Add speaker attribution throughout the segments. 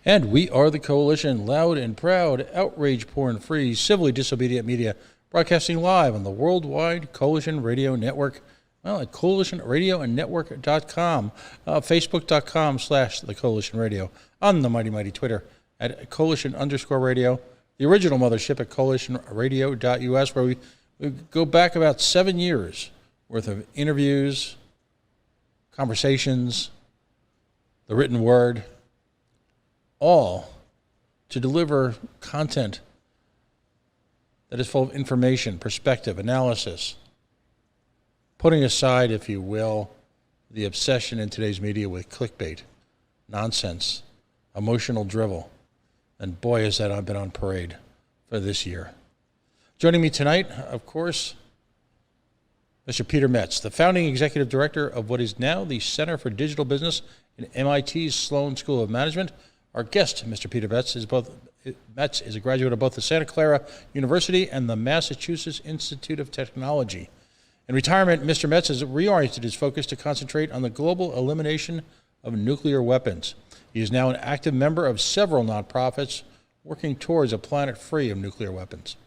Speaker 1: And we are the Coalition, loud and proud, outrage porn free, civilly disobedient media, broadcasting live on the worldwide Coalition Radio Network. Well, at coalitionradionetwork.com, facebook.com/the Coalition Radio, on the mighty Twitter at coalition_radio, the original mothership at coalitionradio.us, where we go back about 7 years worth of interviews, conversations, the written word, all to deliver content that is full of information, perspective, analysis, putting aside, if you will, the obsession in today's media with clickbait, nonsense, emotional drivel. And boy, has that been on parade for this year. Joining me tonight, of course, Mr. Peter Metz, the founding executive director of what is now the Center for Digital Business in MIT's Sloan School of Management. Our guest, Mr. Peter Metz, is a graduate of both the Santa Clara University and the Massachusetts Institute of Technology. In retirement, Mr. Metz has reoriented his focus to concentrate on the global elimination of nuclear weapons. He is now an active member of several nonprofits working towards a planet free of nuclear weapons.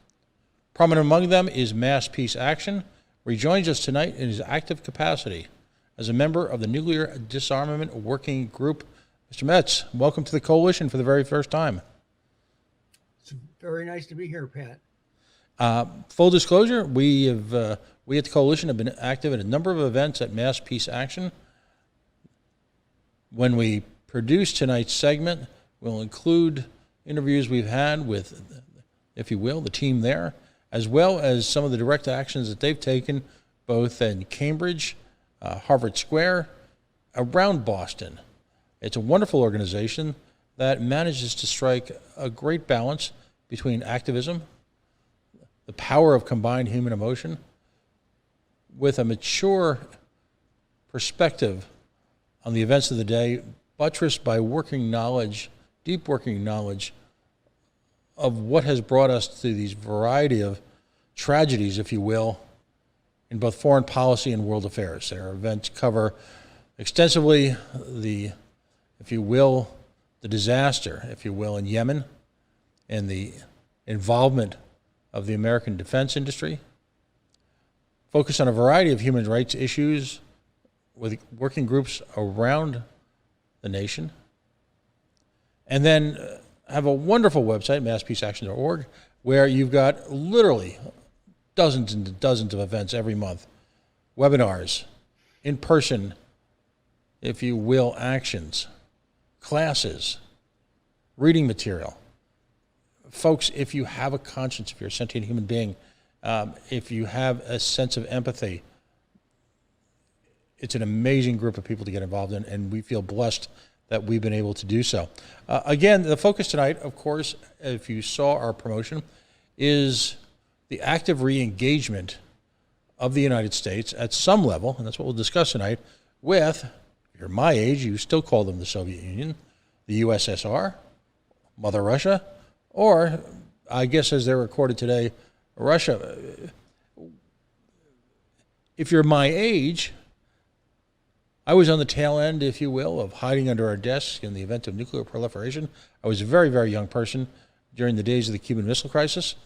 Speaker 1: Prominent among them is Mass Peace Action, where he joins us tonight in his active capacity as a member of the Nuclear Disarmament Working Group. Mr. Metz, welcome to the Coalition for the very first time.
Speaker 2: It's very nice to be here, Pat.
Speaker 1: Full disclosure, we at the Coalition have been active in a number of events at Mass Peace Action. When we produce tonight's segment, we'll include interviews we've had with, if you will, the team there, as well as some of the direct actions that they've taken both in Cambridge, Harvard Square, around Boston. It's a wonderful organization that manages to strike a great balance between activism, the power of combined human emotion, with a mature perspective on the events of the day, buttressed by working knowledge, deep working knowledge of what has brought us to these variety of tragedies, if you will, in both foreign policy and world affairs. Their events cover extensively the disaster, if you will, in Yemen and the involvement of the American defense industry, focus on a variety of human rights issues with working groups around the nation, and then have a wonderful website, masspeaceaction.org, where you've got literally dozens and dozens of events every month, webinars, in-person, if you will, actions, classes, reading material. Folks, if you have a conscience, if you're a sentient human being, if you have a sense of empathy, it's an amazing group of people to get involved in, and we feel blessed that we've been able to do so. Again, the focus tonight, of course, if you saw our promotion, is the active re-engagement of the United States at some level, and that's what we'll discuss tonight, with, if you're my age, you still call them the Soviet Union, the USSR, Mother Russia, or, I guess as they're recorded today, Russia. If you're my age, I was on the tail end, if you will, of hiding under our desks in the event of nuclear proliferation. I was a very, very young person during the days of the Cuban Missile Crisis.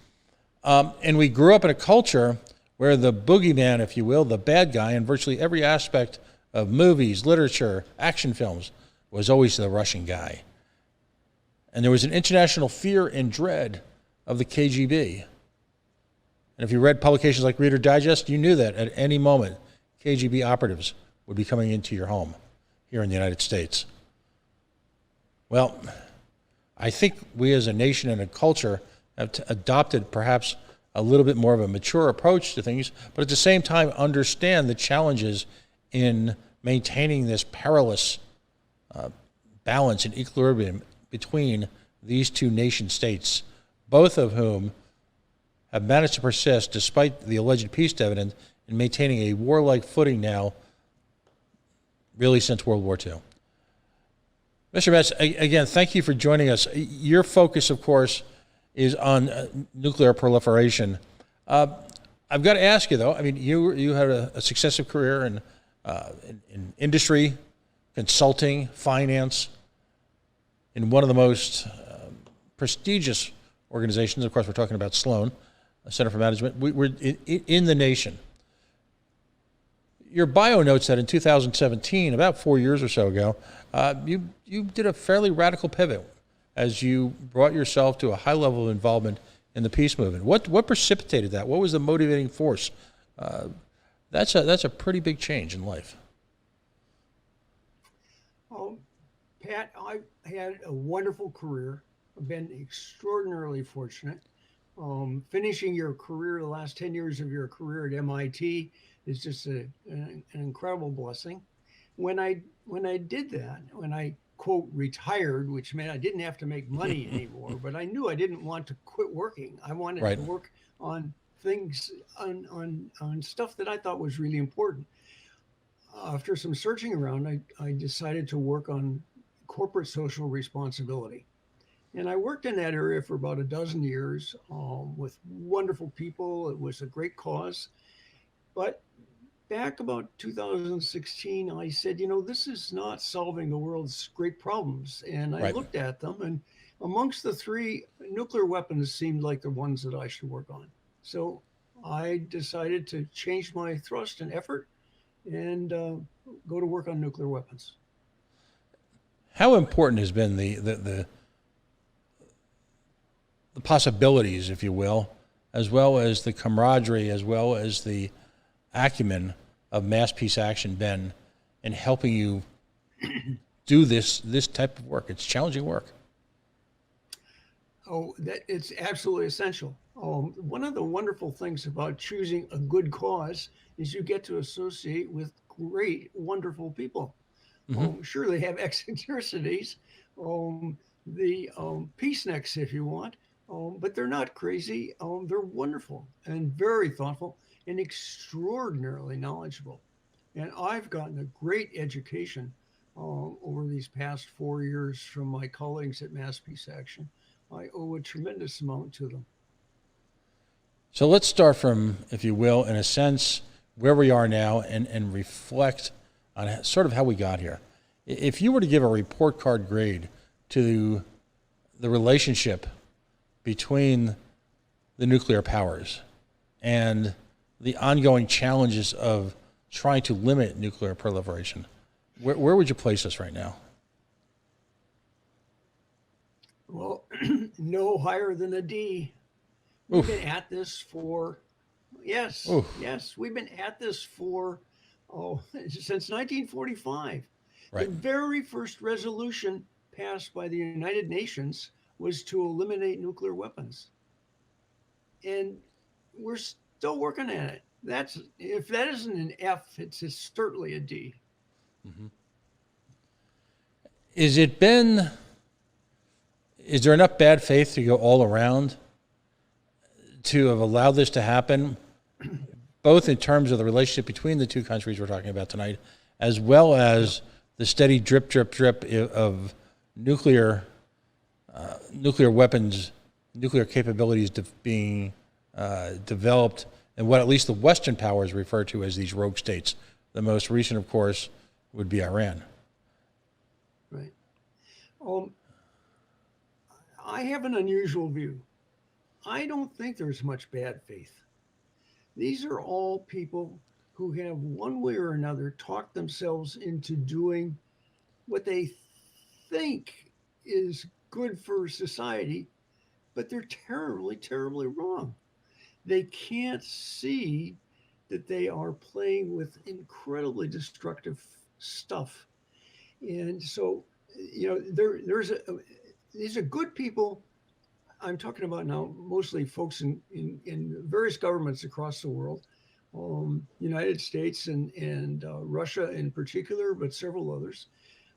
Speaker 1: And we grew up in a culture where the boogeyman, if you will, the bad guy in virtually every aspect of movies, literature, action films, was always the Russian guy. And there was an international fear and dread of the KGB. And if you read publications like Reader Digest, you knew that at any moment KGB operatives would be coming into your home here in the United States. Well, I think we as a nation and a culture have adopted perhaps a little bit more of a mature approach to things, but at the same time understand the challenges in maintaining this perilous balance and equilibrium between these two nation states, both of whom have managed to persist despite the alleged peace dividend in maintaining a warlike footing now really since World War II. Mr. Metz, again, thank you for joining us. Your focus, of course, is on nuclear proliferation. I've got to ask you, though, I mean, you had a successive career in industry, consulting, finance. in one of the most prestigious organizations. Of course, we're talking about Sloan, Center for Management. We're in the nation. Your bio notes that in 2017, about 4 years or so ago, you did a fairly radical pivot as you brought yourself to a high level of involvement in the peace movement. What precipitated that? What was the motivating force? That's a pretty big change in life.
Speaker 2: Pat, I've had a wonderful career. I've been extraordinarily fortunate. Finishing your career, the last 10 years of your career at MIT is just an incredible blessing. When I did that, when I quote retired, which meant I didn't have to make money anymore, but I knew I didn't want to quit working. I wanted
Speaker 1: Right.
Speaker 2: to work on things on stuff that I thought was really important. After some searching around, I decided to work on corporate social responsibility. And I worked in that area for about a dozen years with wonderful people. It was a great cause. But back about 2016, I said, this is not solving the world's great problems. And I
Speaker 1: Right.
Speaker 2: looked at them, and amongst the three, nuclear weapons seemed like the ones that I should work on. So I decided to change my thrust and effort and go to work on nuclear weapons.
Speaker 1: How important has been the possibilities, if you will, as well as the camaraderie, as well as the acumen of mass peace action been in helping you do this type of work? It's challenging work.
Speaker 2: Oh, that it's absolutely essential. One of the wonderful things about choosing a good cause is you get to associate with great, wonderful people.
Speaker 1: Mm-hmm.
Speaker 2: Sure, they have eccentricities, the peaceniks, if you want, but they're not crazy. They're wonderful and very thoughtful and extraordinarily knowledgeable. And I've gotten a great education over these past 4 years from my colleagues at Mass Peace Action. I owe a tremendous amount to them.
Speaker 1: So let's start from, if you will, in a sense, where we are now and reflect on sort of how we got here. If you were to give a report card grade to the relationship between the nuclear powers and the ongoing challenges of trying to limit nuclear proliferation, where would you place us right now?
Speaker 2: Well, no higher than a D. We've been at this for, yes,
Speaker 1: Oof.
Speaker 2: yes, we've been at this for, since 1945.
Speaker 1: Right.
Speaker 2: The very first resolution passed by the United Nations was to eliminate nuclear weapons. And we're still working at it. If that isn't an F, it's certainly a D.
Speaker 1: Mm-hmm. Is there enough bad faith to go all around to have allowed this to happen, both in terms of the relationship between the two countries we're talking about tonight, as well as the steady drip, drip, drip of nuclear weapons, nuclear capabilities being developed, and what at least the Western powers refer to as these rogue states? The most recent, of course, would be Iran.
Speaker 2: Right. I have an unusual view. I don't think there's much bad faith. These are all people who have, one way or another, talked themselves into doing what they think is good for society, but they're terribly, terribly wrong. They can't see that they are playing with incredibly destructive stuff. And so, these are good people. I'm talking about now mostly folks in various governments across the world, United States and Russia in particular, but several others,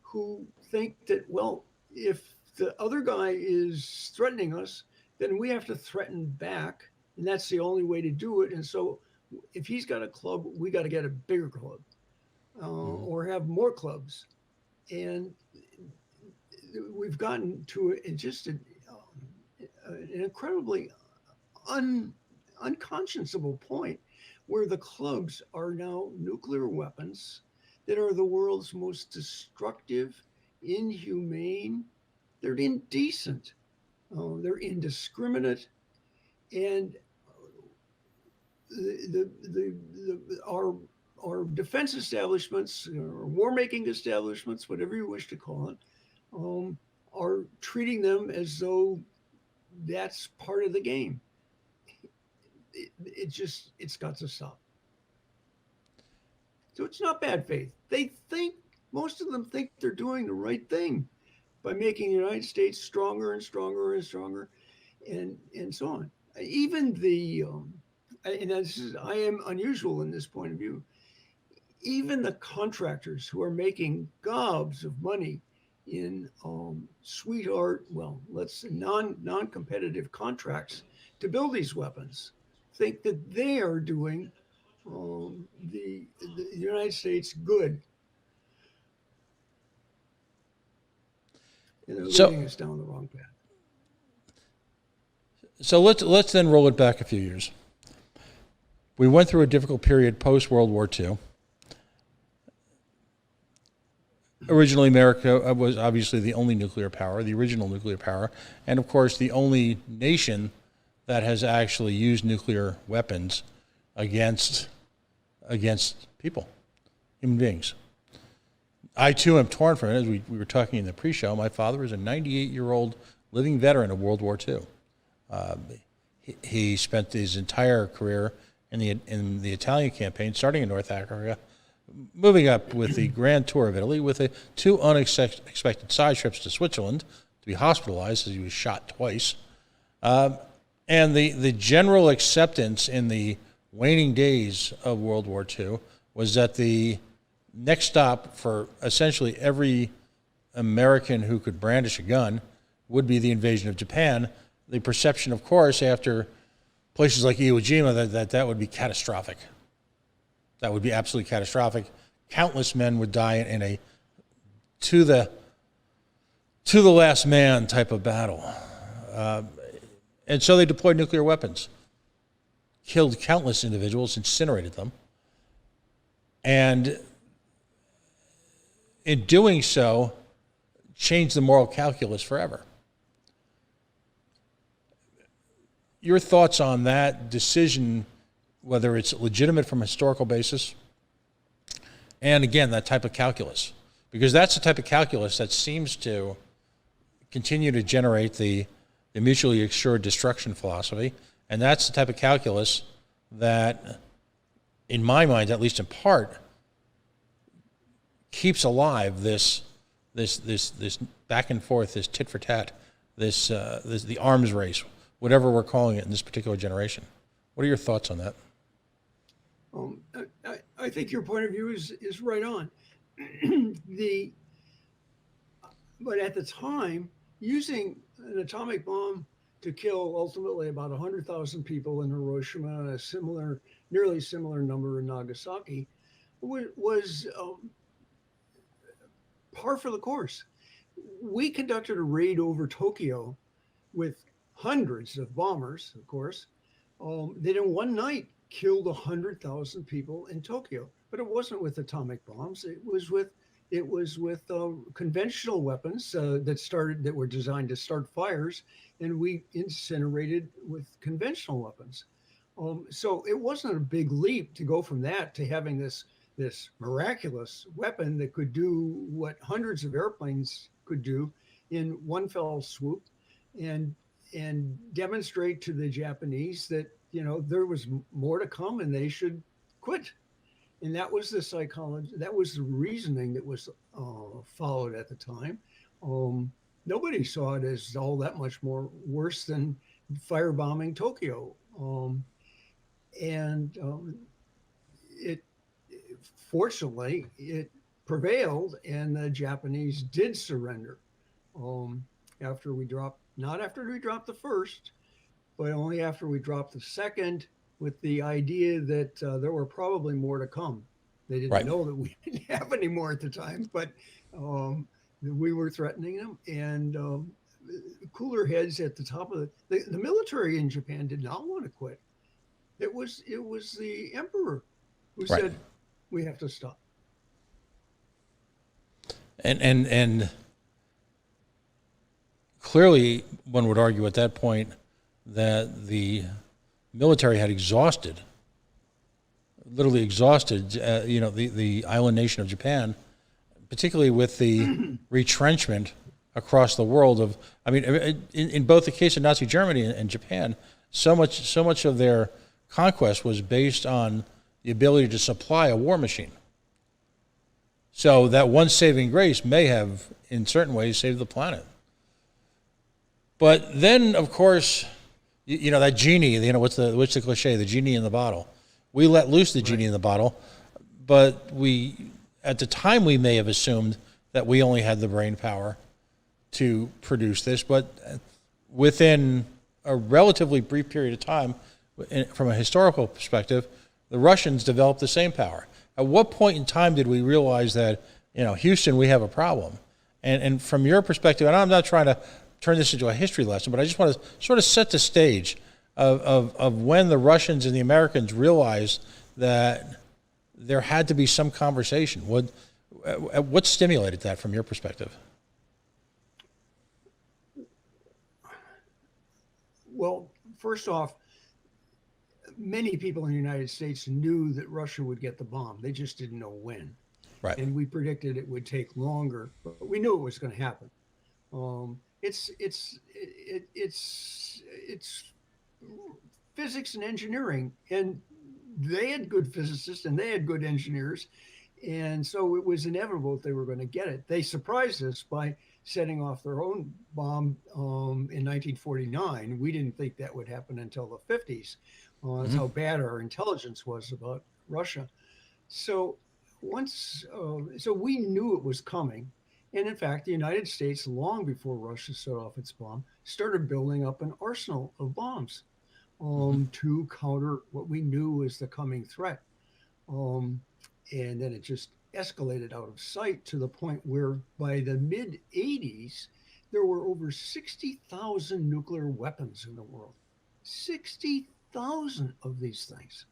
Speaker 2: who think that, well, if the other guy is threatening us, then we have to threaten back, and that's the only way to do it. And so if he's got a club, we got to get a bigger club or have more clubs. And we've gotten to just an incredibly unconscionable point where the clubs are now nuclear weapons that are the world's most destructive, inhumane, They're indecent. They're indiscriminate, and our defense establishments, or war-making establishments, whatever you wish to call it, are treating them as though that's part of the game. It's got to stop. So it's not bad faith. Most of them think they're doing the right thing by making the United States stronger and stronger and stronger, and so on. Even I am unusual in this point of view. Even the contractors who are making gobs of money in sweetheart, well, let's say non-competitive contracts to build these weapons, think that they are doing the United States good, and they're leading us down the wrong path.
Speaker 1: So let's then roll it back a few years. We went through a difficult period post World War II. Originally, America was obviously the only nuclear power, the original nuclear power, and of course the only nation that has actually used nuclear weapons against people, human beings. I too am torn from it. As we were talking in the pre-show, my father is a 98-year-old living veteran of World War II. He spent his entire career in the Italian campaign, starting in North Africa, moving up with the Grand Tour of Italy, with two unexpected side trips to Switzerland to be hospitalized as he was shot twice. And the general acceptance in the waning days of World War II was that the next stop for essentially every American who could brandish a gun would be the invasion of Japan. The perception, of course, after places like Iwo Jima, that would be catastrophic. That would be absolutely catastrophic. Countless men would die in a to the last man type of battle. And so they deployed nuclear weapons, killed countless individuals, incinerated them. And in doing so, changed the moral calculus forever. Your thoughts on that decision, whether it's legitimate from a historical basis, and again, that type of calculus, because that's the type of calculus that seems to continue to generate the mutually assured destruction philosophy, and that's the type of calculus that, in my mind, at least in part, keeps alive this back and forth, this tit for tat, the arms race, whatever we're calling it in this particular generation. What are your thoughts on that?
Speaker 2: I think your point of view is right on. But at the time, using an atomic bomb to kill ultimately about 100,000 people in Hiroshima and a nearly similar number in Nagasaki was par for the course. We conducted a raid over Tokyo with hundreds of bombers, of course. That in one night killed 100,000 people in Tokyo, but it wasn't with atomic bombs. It was with conventional weapons that were designed to start fires, and we incinerated with conventional weapons. So it wasn't a big leap to go from that to having this miraculous weapon that could do what hundreds of airplanes could do in one fell swoop, and demonstrate to the Japanese that there was more to come and they should quit. And that was the psychology, that was the reasoning that was followed at the time. Nobody saw it as all that much more worse than firebombing Tokyo. It fortunately, it prevailed, and the Japanese did surrender after we dropped, not after we dropped the first, but only after we dropped the second, with the idea that there were probably more to come. They didn't know that we didn't have any more at the time, but we were threatening them, and cooler heads at the top of the military in Japan did not want to quit. It was the emperor who said, we have to stop.
Speaker 1: And clearly, one would argue at that point that the military had literally exhausted, the island nation of Japan, particularly with the retrenchment across the world in both the case of Nazi Germany and Japan, so much of their conquest was based on the ability to supply a war machine. So that one saving grace may have, in certain ways, saved the planet. But then, of course, that genie, what's the cliche, the genie in the bottle. We let loose the genie in the bottle, but at the time we may have assumed that we only had the brain power to produce this, but within a relatively brief period of time, from a historical perspective, the Russians developed the same power. At what point in time did we realize that, Houston, we have a problem? And from your perspective, and I'm not trying to turn this into a history lesson, but I just want to sort of set the stage of when the Russians and the Americans realized that there had to be some conversation. What stimulated that from your perspective?
Speaker 2: Well, first off, many people in the United States knew that Russia would get the bomb. They just didn't know when.
Speaker 1: Right.
Speaker 2: And we predicted it would take longer, but we knew it was going to happen. It's physics and engineering, and they had good physicists and they had good engineers, and so it was inevitable that they were going to get it. They surprised us by setting off their own bomb in 1949. We didn't think that would happen until the 50s. That's how bad our intelligence was about Russia. So so we knew it was coming. And in fact, the United States, long before Russia set off its bomb, started building up an arsenal of bombs to counter what we knew was the coming threat. And then it just escalated out of sight to the point where by the mid 80s, there were over 60,000 nuclear weapons in the world. 60,000 of these things.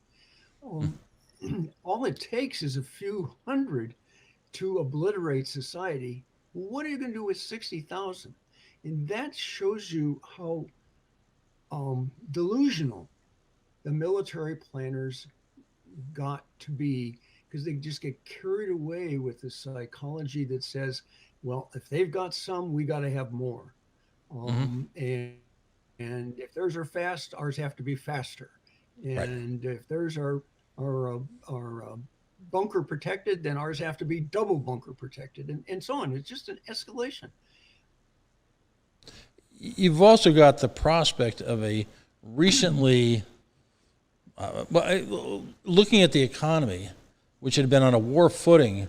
Speaker 2: All it takes is a few hundred to obliterate society. What are you going to do with 60,000? And that shows you how delusional the military planners got to be, because they just get carried away with the psychology that says, well, if they've got some, we got to have more. And if theirs are fast, ours have to be faster. And if theirs are bunker protected, then ours have to be double bunker protected, and so on. It's just an escalation.
Speaker 1: You've also got the prospect of a recently, looking at the economy, which had been on a war footing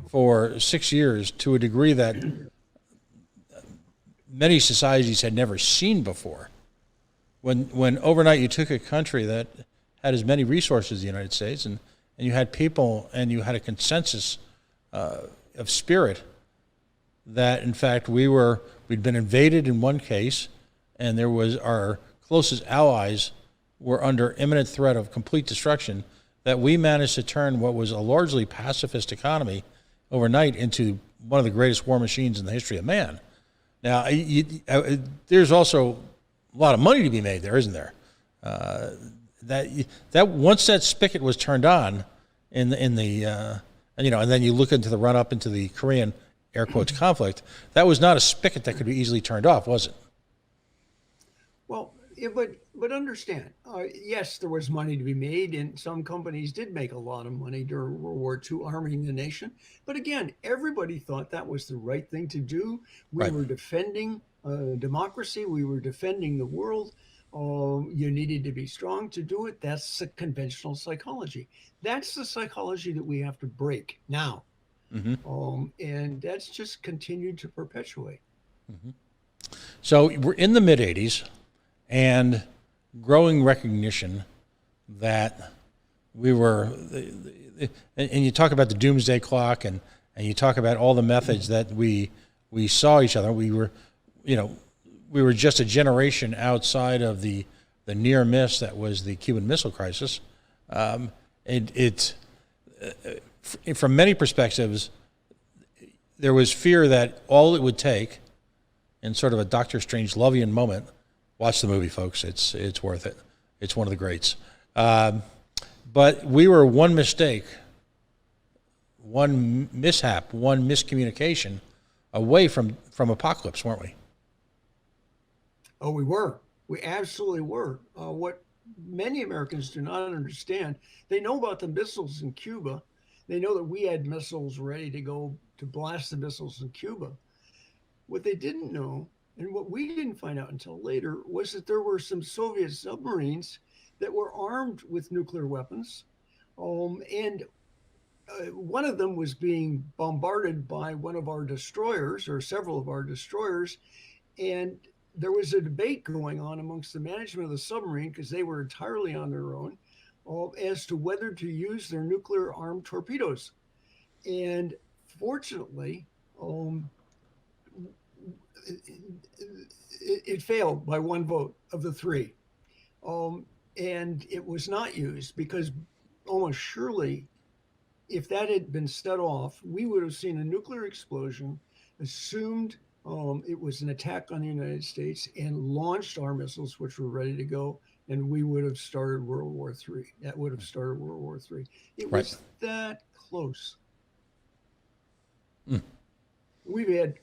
Speaker 1: for 6 years to a degree that many societies had never seen before. When overnight you took a country that had as many resources as the United States, and you had people, and you had a consensus of spirit that, in fact, we'd been invaded in one case, and there was our closest allies were under imminent threat of complete destruction, that we managed to turn what was a largely pacifist economy overnight into one of the greatest war machines in the history of man. Now, there's also a lot of money to be made there, isn't there? That once that spigot was turned on and then you look into the run up into the Korean air quotes conflict, that was not a spigot that could be easily turned off, was it?
Speaker 2: Well, yeah, but understand, yes, there was money to be made, and some companies did make a lot of money during World War II arming the nation. But again, everybody thought that was the right thing to do. We were defending democracy. We were defending the world. You needed to be strong to do it. That's the conventional psychology. That's the psychology that we have to break now. And that's just continued to perpetuate.
Speaker 1: So we're in the mid-'80s, and growing recognition that we were, and you talk about the doomsday clock, and you talk about all the methods that we saw each other. We were just a generation outside of the near miss that was the Cuban Missile Crisis. From many perspectives, there was fear that all it would take in sort of a Doctor Strange-Lovian moment, watch the movie, folks. It's worth it. It's one of the greats. But we were one mistake, one mishap, one miscommunication away from apocalypse, weren't we?
Speaker 2: Oh, we were. We absolutely were. What many Americans do not understand, they know about the missiles in Cuba. They know that we had missiles ready to go to blast the missiles in Cuba. What they didn't know, and what we didn't find out until later, was that there were some Soviet submarines that were armed with nuclear weapons. And one of them was being bombarded by one of our destroyers, or several of our destroyers. And there was a debate going on amongst the management of the submarine, because they were entirely on their own, as to whether to use their nuclear armed torpedoes. And fortunately, it failed by one vote of the three. And it was not used, because almost surely, if that had been set off, we would have seen a nuclear explosion, assumed it was an attack on the United States, and launched our missiles, which were ready to go, and we would have started World War III. That would have started World War III. It was that close. We've had,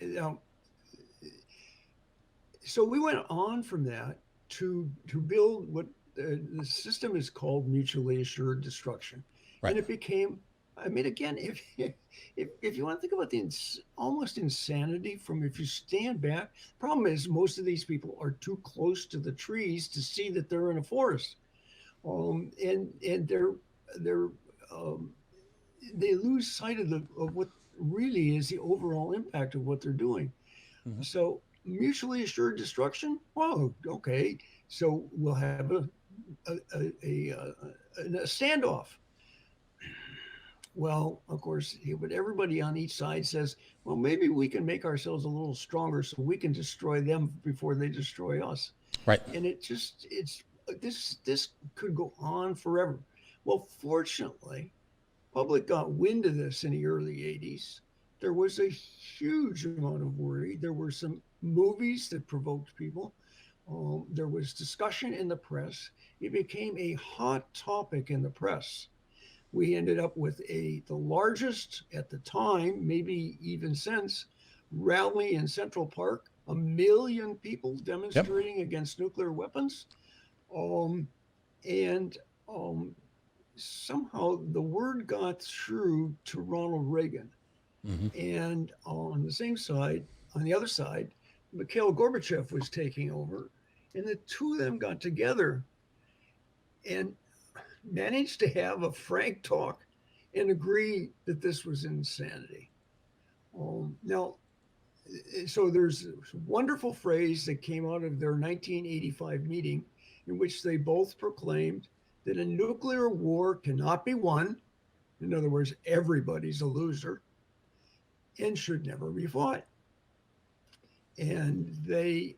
Speaker 2: so we went on from that to build what the system is called mutually assured destruction. And it became, I mean, again, if you want to think about the almost insanity from, if you stand back, the problem is most of these people are too close to the trees to see that they're in a forest, and they lose sight of what really is the overall impact of what they're doing. So mutually assured destruction. Well, okay, so we'll have a standoff. Well, of course, but everybody on each side says, well, maybe we can make ourselves a little stronger so we can destroy them before they destroy us.
Speaker 1: Right.
Speaker 2: And this could go on forever. Well, fortunately, public got wind of this in the early 80s. There was a huge amount of worry. There were some movies that provoked people. There was discussion in the press. It became a hot topic in the press. We ended up with the largest at the time, maybe even since, rally in Central Park, 1 million people demonstrating against nuclear weapons. Somehow the word got through to Ronald Reagan. And on the other side, Mikhail Gorbachev was taking over, and the two of them got together and managed to have a frank talk and agree that this was insanity. Now, so there's a wonderful phrase that came out of their 1985 meeting, in which they both proclaimed that a nuclear war cannot be won. In other words, everybody's a loser, and should never be fought. And they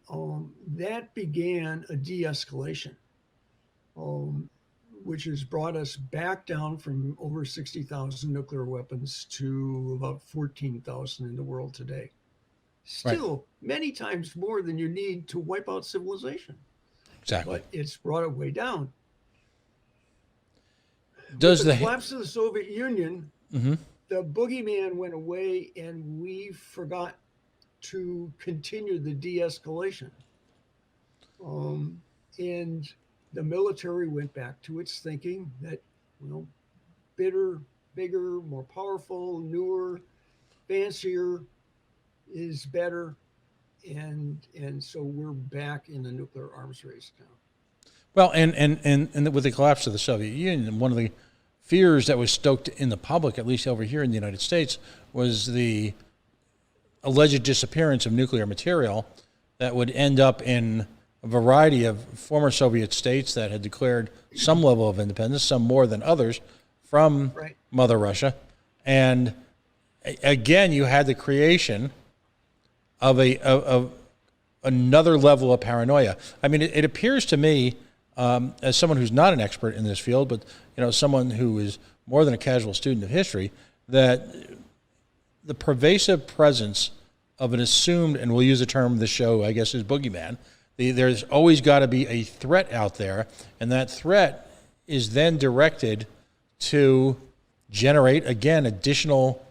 Speaker 2: that began a de-escalation, which has brought us back down from over 60,000 nuclear weapons to about 14,000 in the world today. Still, many times more than you need to wipe out civilization.
Speaker 1: Exactly.
Speaker 2: But it's brought it way down.
Speaker 1: Does
Speaker 2: the collapse of the Soviet Union, the boogeyman went away, and we forgot to continue the de-escalation. And the military went back to its thinking that, bigger, more powerful, newer, fancier is better. And so we're back in the nuclear arms race now.
Speaker 1: Well, and with the collapse of the Soviet Union, one of the fears that was stoked in the public, at least over here in the United States, was the alleged disappearance of nuclear material that would end up in a variety of former Soviet states that had declared some level of independence, some more than others, from Mother Russia. And again, you had the creation of another level of paranoia. I mean, it appears to me, as someone who's not an expert in this field, but someone who is more than a casual student of history, that the pervasive presence of an assumed, and we'll use the term of the show, I guess, is boogeyman. There's always got to be a threat out there, and that threat is then directed to generate, again, additional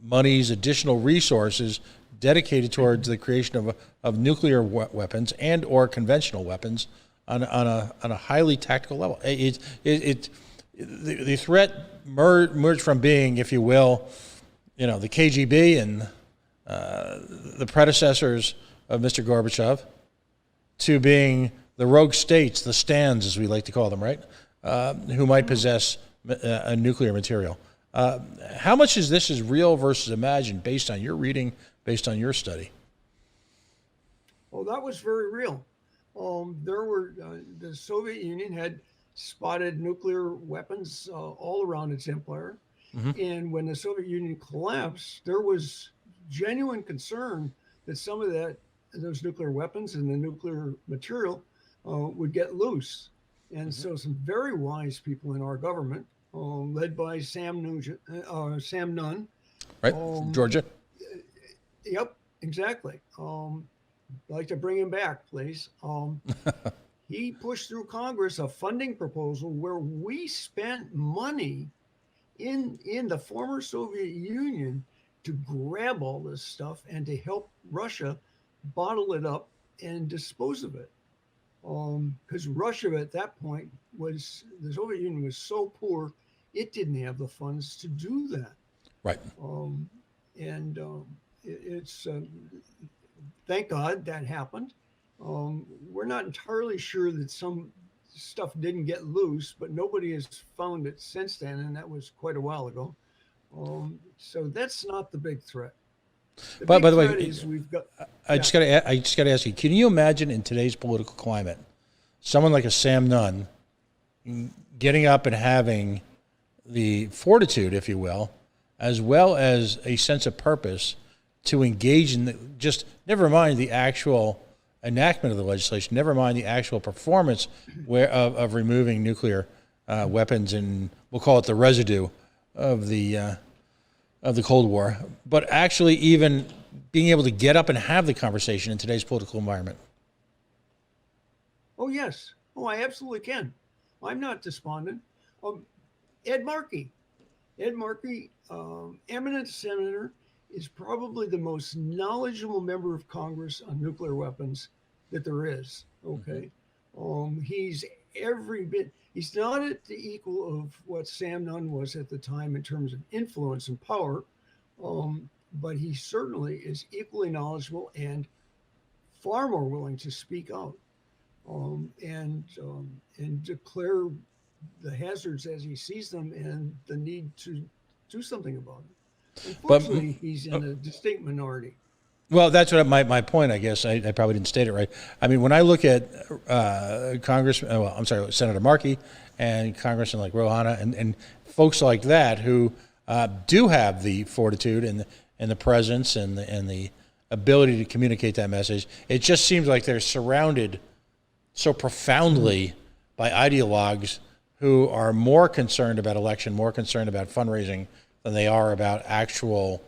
Speaker 1: monies, additional resources dedicated towards the creation of nuclear weapons and or conventional weapons on a highly tactical level. The threat merged from being, if you will, the KGB and the predecessors of Mr. Gorbachev, to being the rogue states, the stands, as we like to call them, right, who might possess a nuclear material. How much is this is real versus imagined, based on your reading, based on your study?
Speaker 2: Well, that was very real. There were the Soviet Union had spotted nuclear weapons all around its empire, and when the Soviet Union collapsed, there was genuine concern that some of those nuclear weapons and the nuclear material would get loose. And so some very wise people in our government, led by Sam Nunn.
Speaker 1: Right, Georgia.
Speaker 2: Yep, exactly. I'd like to bring him back, please. He pushed through Congress a funding proposal where we spent money in the former Soviet Union to grab all this stuff and to help Russia bottle it up and dispose of it. Because Russia at that point the Soviet Union was so poor, it didn't have the funds to do that.
Speaker 1: Right.
Speaker 2: It's thank God that happened. We're not entirely sure that some stuff didn't get loose, but nobody has found it since then, and that was quite a while ago. So that's not the big threat.
Speaker 1: By the way, I just got to ask you: can you imagine in today's political climate, someone like a Sam Nunn getting up and having the fortitude, if you will, as well as a sense of purpose to engage in just never mind the actual enactment of the legislation, never mind the actual performance of removing nuclear weapons, and we'll call it the residue of the Cold War, but actually even being able to get up and have the conversation in today's political environment?
Speaker 2: Oh, yes. Oh, I absolutely can. I'm not despondent. Ed Markey, eminent senator, is probably the most knowledgeable member of Congress on nuclear weapons that there is. Okay. He's every bit, he's not at the equal of what Sam Nunn was at the time in terms of influence and power, but he certainly is equally knowledgeable and far more willing to speak out and declare the hazards as he sees them and the need to do something about it. Unfortunately, he's in a distinct minority.
Speaker 1: Well, that's what my point, I guess. I probably didn't state it right. I mean, when I look at Senator Markey and Congressman like Rohana and folks like that who do have the fortitude and the presence and the ability to communicate that message, it just seems like they're surrounded so profoundly by ideologues who are more concerned about election, more concerned about fundraising than they are about actual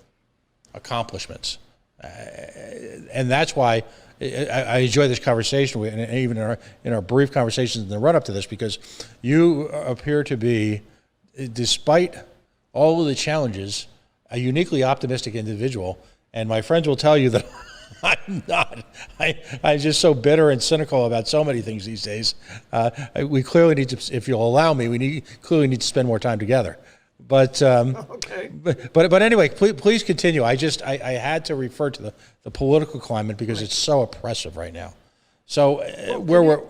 Speaker 1: accomplishments. And that's why I enjoy this conversation, and even in our brief conversations in the run-up to this, because you appear to be, despite all of the challenges, a uniquely optimistic individual. And my friends will tell you that I'm not. I'm just so bitter and cynical about so many things these days. We clearly need to, if you'll allow me, clearly need to spend more time together. But
Speaker 2: okay.
Speaker 1: But anyway, please continue. I had to refer to the political climate because it's so oppressive right now. So go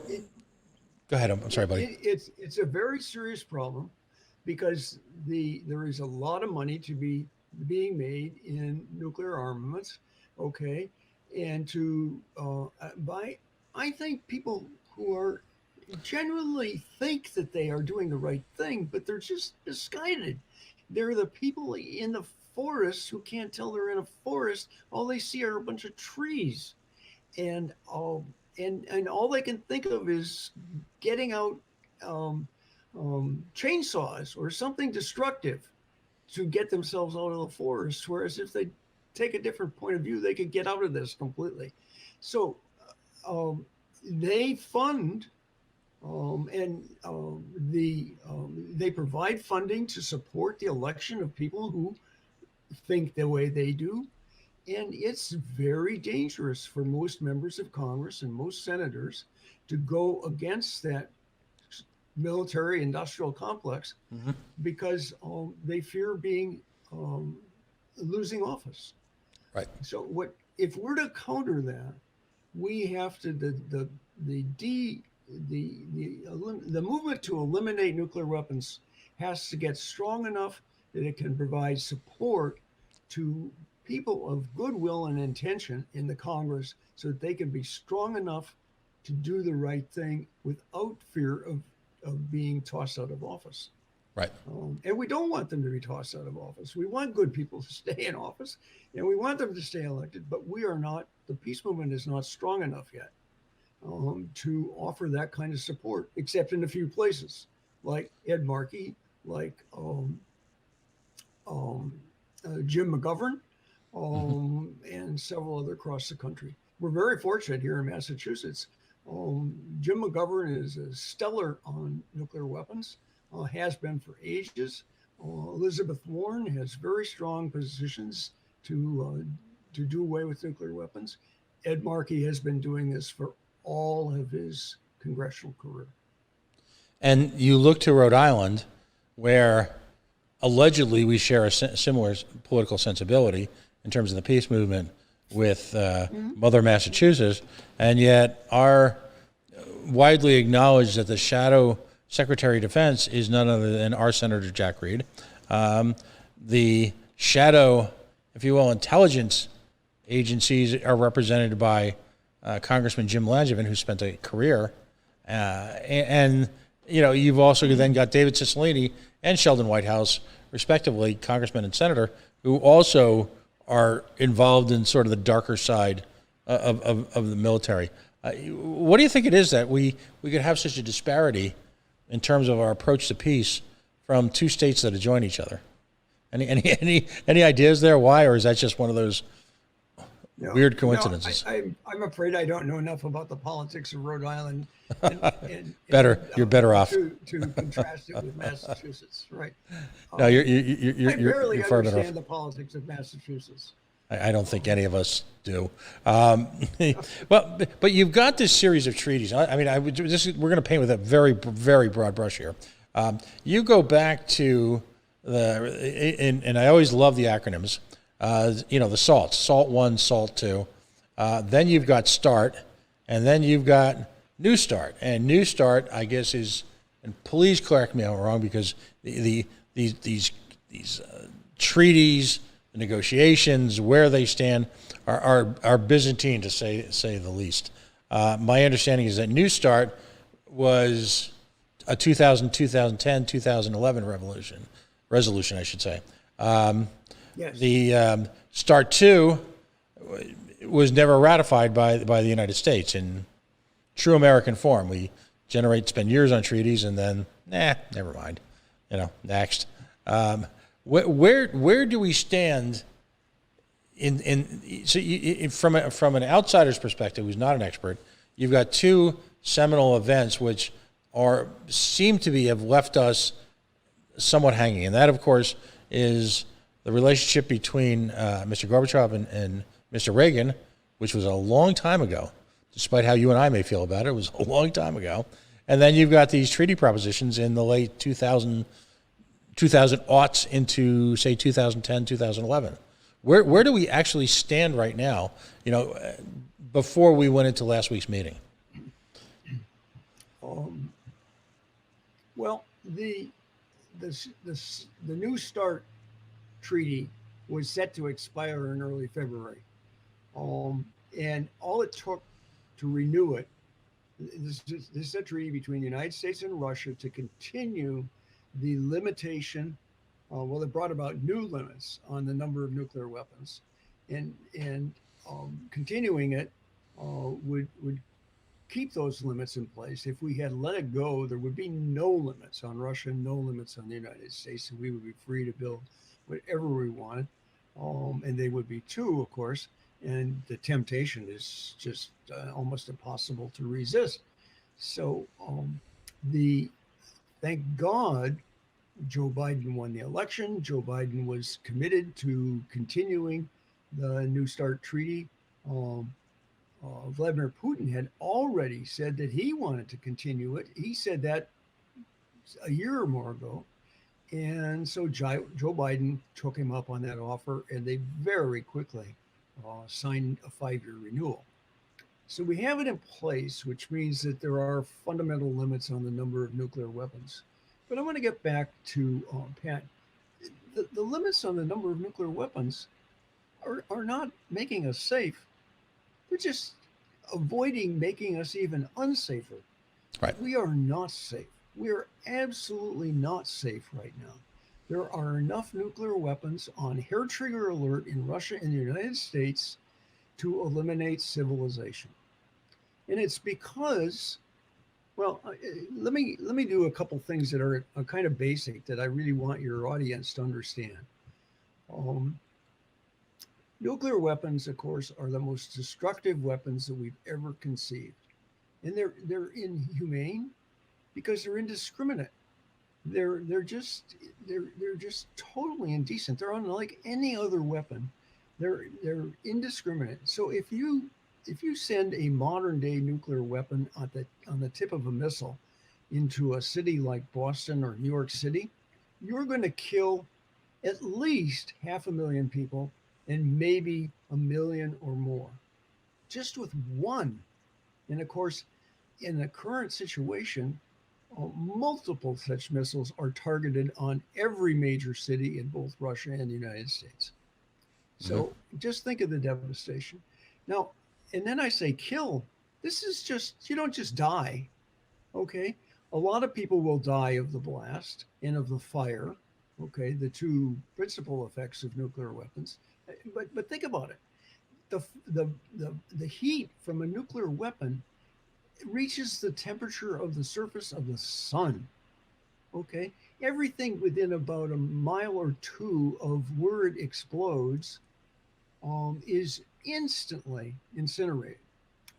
Speaker 1: ahead. I'm sorry, buddy.
Speaker 2: It's a very serious problem because there is a lot of money to be being made in nuclear armaments. Okay, and I think people who are genuinely think that they are doing the right thing, but they're just misguided. They're the people in the forest who can't tell they're in a forest. All they see are a bunch of trees, and all they can think of is getting out chainsaws or something destructive to get themselves out of the forest. Whereas if they take a different point of view, they could get out of this completely. So um, they fund and they provide funding to support the election of people who think the way they do. And it's very dangerous for most members of Congress and most senators to go against that military industrial complex
Speaker 1: Mm-hmm.
Speaker 2: because they fear being losing office.
Speaker 1: Right.
Speaker 2: So what if we're to counter that? We have to the de the movement to eliminate nuclear weapons has to get strong enough that it can provide support to people of goodwill and intention in the Congress so that they can be strong enough to do the right thing without fear of being tossed out of office.
Speaker 1: Right.
Speaker 2: And we don't want them to be tossed out of office. We want good people to stay in office and we want them to stay elected, but we are not, the peace movement is not strong enough yet to offer that kind of support, except in a few places like Ed Markey, like Jim McGovern, and several other across the country. We're very fortunate here in Massachusetts. Jim McGovern is a stellar on nuclear weapons, has been for ages. Elizabeth Warren has very strong positions to do away with nuclear weapons. Ed Markey has been doing this for all of his congressional career.
Speaker 1: And you look to Rhode Island, where allegedly we share a similar political sensibility in terms of the peace movement with Mother Massachusetts, and yet our widely acknowledged that the shadow Secretary of Defense is none other than our Senator Jack Reed. The shadow, if you will, intelligence agencies are represented by Congressman Jim Langevin, who spent a career, and you know, you've also then got David Cicilline and Sheldon Whitehouse, respectively, congressman and senator, who also are involved in sort of the darker side of the military. What do you think it is that we could have such a disparity in terms of our approach to peace from two states that adjoin each other? Any ideas there why, or is that just one of those weird coincidences?
Speaker 2: I'm afraid I don't know enough about the politics of Rhode Island.
Speaker 1: You're better off
Speaker 2: to contrast it with Massachusetts, right?
Speaker 1: No, you're
Speaker 2: I barely
Speaker 1: far better
Speaker 2: understand
Speaker 1: off.
Speaker 2: the politics of Massachusetts.
Speaker 1: I don't think any of us do. But you've got this series of treaties. I mean, we're going to paint with a very, very broad brush here. You go back to and I always love the acronyms. The SALT, SALT 1, SALT 2. Then you've got START, and then you've got New START. And New START, I guess, is, and please correct me if I'm wrong, because these treaties, the negotiations, where they stand, are Byzantine, to say the least. My understanding is that New START was a 2010, 2011 resolution, I should say.
Speaker 2: Yes.
Speaker 1: The START 2 was never ratified by the United States in true American form. We spend years on treaties, and then, never mind. Next. Where do we stand from an outsider's perspective, who's not an expert? You've got two seminal events which seem to have left us somewhat hanging, and that, of course, is the relationship between Mr. Gorbachev and Mr. Reagan, which was a long time ago, despite how you and I may feel about it. It was a long time ago. And then you've got these treaty propositions in the late 2000 aughts into, say, 2010, 2011. Where do we actually stand right now, before we went into last week's meeting?
Speaker 2: Well, the New START treaty was set to expire in early February. And all it took to renew it, this is a treaty between the United States and Russia to continue the limitation. It brought about new limits on the number of nuclear weapons, and continuing it would keep those limits in place. If we had let it go, there would be no limits on Russia, no limits on the United States, and we would be free to build whatever we wanted. and they would be two, of course. And the temptation is just almost impossible to resist. So, the thank God Joe Biden won the election. Joe Biden was committed to continuing the New START treaty. Um, Vladimir Putin had already said that he wanted to continue it. He said that a year or more ago. And so Joe Biden took him up on that offer, and they very quickly signed a 5-year renewal. So we have it in place, which means that there are fundamental limits on the number of nuclear weapons. But I want to get back to Pat. The limits on the number of nuclear weapons are not making us safe. They're just avoiding making us even unsafer.
Speaker 1: Right.
Speaker 2: We are not safe. We are absolutely not safe right now. There are enough nuclear weapons on hair trigger alert in Russia and the United States to eliminate civilization. And it's because, well, let me do a couple things that are kind of basic that I really want your audience to understand. Nuclear weapons, of course, are the most destructive weapons that we've ever conceived. And they're inhumane because they're indiscriminate. They're just totally indecent. They're unlike any other weapon. They're indiscriminate. So if you send a modern day nuclear weapon on the tip of a missile into a city like Boston or New York City, you're going to kill at least 500,000 people and maybe 1 million or more just with one. And of course, in the current situation, multiple such missiles are targeted on every major city in both Russia and the United States. So just think of the devastation. Now, and then I say kill. This is just, you don't just die, okay? A lot of people will die of the blast and of the fire, okay? The two principal effects of nuclear weapons. But think about it. The heat from a nuclear weapon reaches the temperature of the surface of the sun. Okay, everything within about a mile or two of where it explodes is instantly incinerated.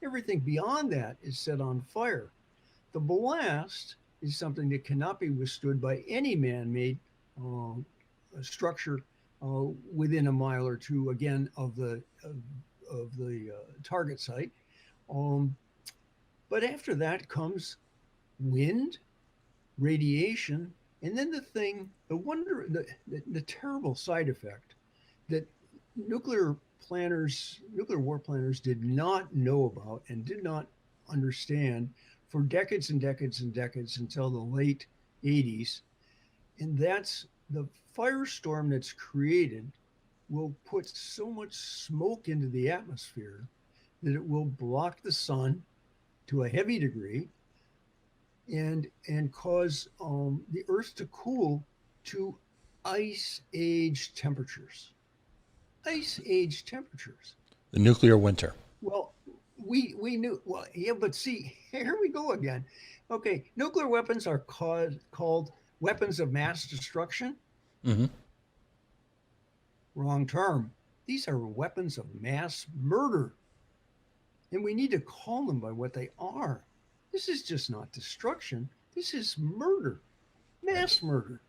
Speaker 2: Everything beyond that is set on fire. The blast is something that cannot be withstood by any man-made structure within a mile or two, again, of the target site. But after that comes wind, radiation, and then the terrible side effect that nuclear war planners did not know about and did not understand for decades and decades and decades until the late 80s. And that's the firestorm that's created will put so much smoke into the atmosphere that it will block the sun to a heavy degree and cause the earth to cool to ice age temperatures. Ice age temperatures.
Speaker 1: The nuclear winter.
Speaker 2: Well, we knew, well, yeah, but see, here we go again. Okay, nuclear weapons are called weapons of mass destruction.
Speaker 1: Mm-hmm.
Speaker 2: Wrong term. These are weapons of mass murder. And we need to call them by what they are. This is just not destruction. This is murder, mass murder.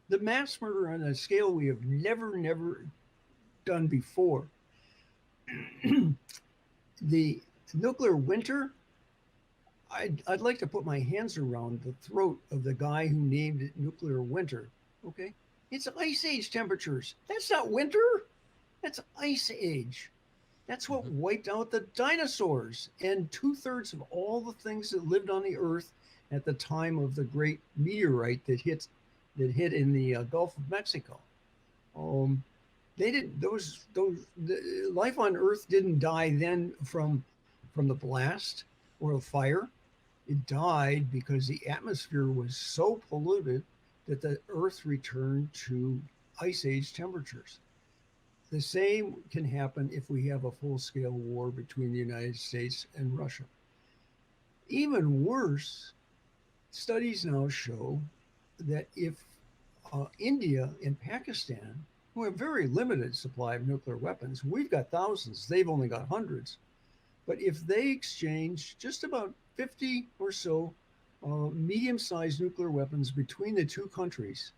Speaker 2: The mass murder on a scale we have never done before. The nuclear winter, I'd like to put my hands around the throat of the guy who named it nuclear winter. Okay, it's ice age temperatures. That's not winter. That's ice age. That's what wiped out the dinosaurs and 2/3 of all the things that lived on the earth at the time of the great meteorite that hit in the Gulf of Mexico. They didn't. The life on Earth didn't die then from the blast or the fire. It died because the atmosphere was so polluted that the Earth returned to ice age temperatures. The same can happen if we have a full-scale war between the United States and Russia. Even worse, studies now show that if India and Pakistan who have very limited supply of nuclear weapons. We've got thousands, they've only got hundreds. But if they exchange just about 50 or so medium sized nuclear weapons between the two countries,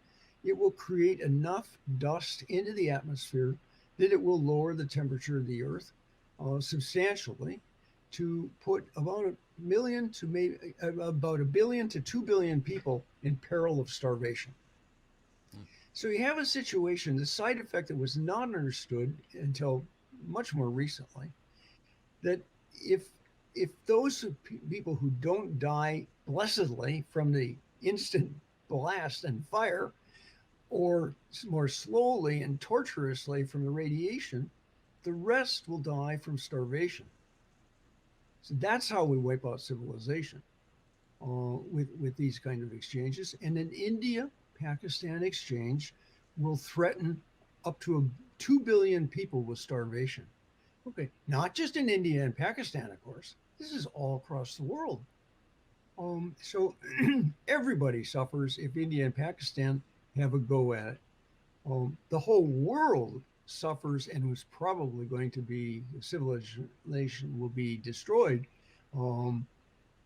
Speaker 2: it will create enough dust into the atmosphere that it will lower the temperature of the Earth substantially to put about a million to maybe about a billion to 2 billion people in peril of starvation. So you have a situation, the side effect that was not understood until much more recently, that if those people who don't die blessedly from the instant blast and fire, or more slowly and torturously from the radiation, the rest will die from starvation. So that's how we wipe out civilization with these kind of exchanges. And an India-Pakistan exchange will threaten up to 2 billion people with starvation. Okay, not just in India and Pakistan, of course. This is all across the world. So everybody suffers if India and Pakistan have a go at it. The whole world suffers and was probably going to be, civilization will be destroyed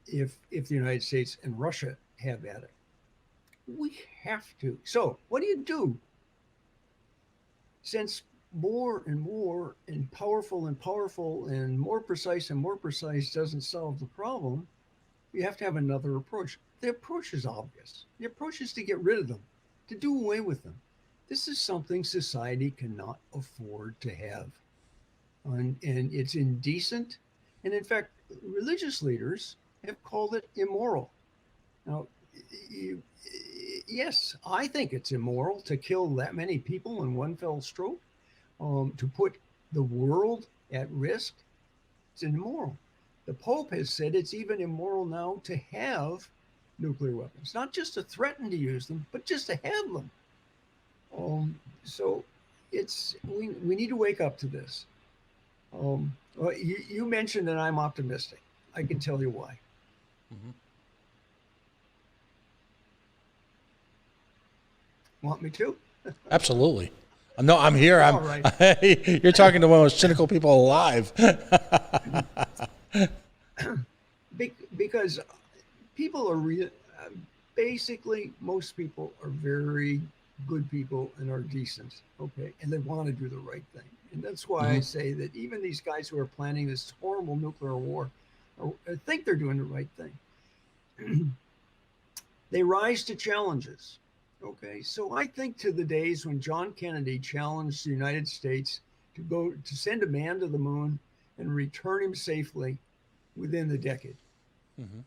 Speaker 2: if the United States and Russia have at it. We have to. So what do? Since more and more and powerful and more precise doesn't solve the problem, you have to have another approach. The approach is obvious. The approach is to get rid of them, to do away with them. This is something society cannot afford to have. And it's indecent. And in fact, religious leaders have called it immoral. Now, yes, I think it's immoral to kill that many people in one fell stroke, to put the world at risk. It's immoral. The Pope has said it's even immoral now to have nuclear weapons, not just to threaten to use them, but just to have them. So we need to wake up to this. Well, you mentioned that I'm optimistic. I can tell you why. Mm-hmm. Want me to?
Speaker 1: Absolutely. No, I'm here.
Speaker 2: All right.
Speaker 1: You're talking to one of the most cynical people alive.
Speaker 2: Because people are basically, most people are very good people and are decent, okay, and they want to do the right thing. And that's why I say that even these guys who are planning this horrible nuclear war think they're doing the right thing. They rise to challenges. Okay, so I think to the days when John Kennedy challenged the United States to send a man to the moon and return him safely within the decade. Mm-hmm.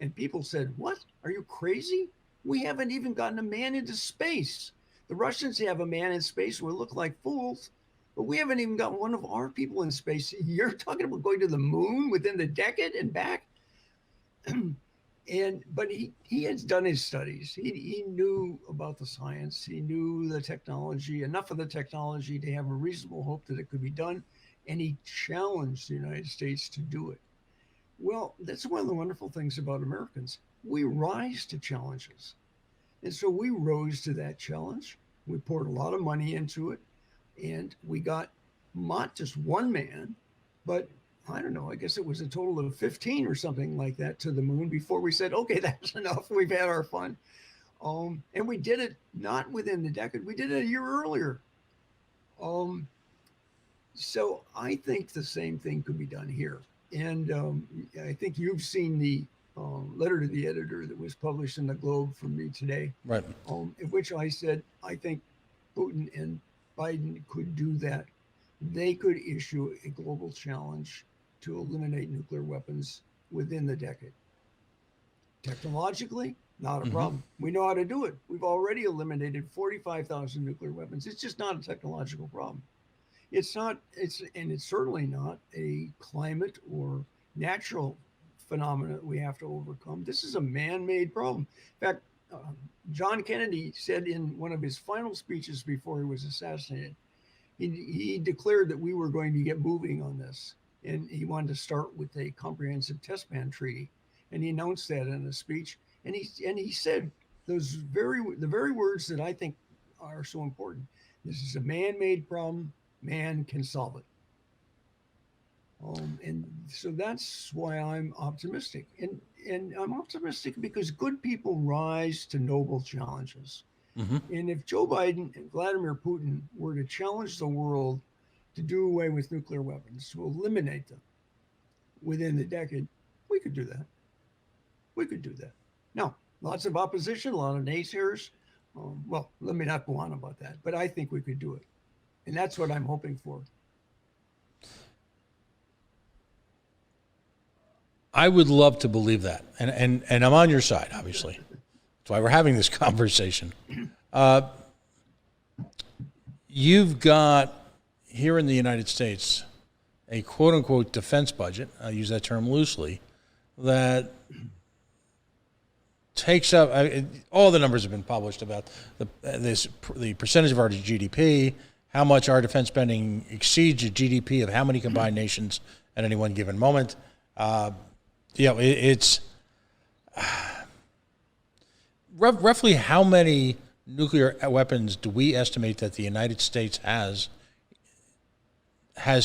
Speaker 2: And people said, "What? Are you crazy? We haven't even gotten a man into space. The Russians have a man in space who will look like fools, but we haven't even got one of our people in space. You're talking about going to the moon within the decade and back?" But he has done his studies. He knew about the science. He knew the technology, enough of the technology to have a reasonable hope that it could be done. And he challenged the United States to do it. Well, that's one of the wonderful things about Americans. We rise to challenges. And so we rose to that challenge. We poured a lot of money into it. And we got not just one man, but I don't know, I guess it was a total of 15 or something like that to the moon before we said, okay, that's enough. We've had our fun. And we did it not within the decade. We did it a year earlier. So I think the same thing could be done here. And I think you've seen the letter to the editor that was published in the Globe from me today.
Speaker 1: Right.
Speaker 2: In which I said, I think Putin and Biden could do that. They could issue a global challenge to eliminate nuclear weapons within the decade. Technologically, not a problem. We know how to do it. We've already eliminated 45,000 nuclear weapons. It's just not a technological problem. It's certainly not a climate or natural phenomena that we have to overcome. This is a man-made problem. In fact, John Kennedy said in one of his final speeches before he was assassinated, he declared that we were going to get moving on this. And he wanted to start with a comprehensive test ban treaty. And he announced that in a speech. And he said the very words that I think are so important, This is a man-made problem. Man can solve it. And so that's why I'm optimistic. And I'm optimistic because good people rise to noble challenges.
Speaker 1: Mm-hmm.
Speaker 2: And if Joe Biden and Vladimir Putin were to challenge the world to do away with nuclear weapons, to eliminate them within the decade, we could do that. We could do that. Now, lots of opposition, a lot of naysayers. Well, let me not go on about that, but I think we could do it. And that's what I'm hoping for.
Speaker 1: I would love to believe that. And I'm on your side, obviously. That's why we're having this conversation. You've got, here in the United States, a quote-unquote defense budget, I use that term loosely, that takes up, all the numbers have been published about the percentage of our GDP, how much our defense spending exceeds the GDP of how many combined nations at any one given moment. It's roughly how many nuclear weapons do we estimate that the United States has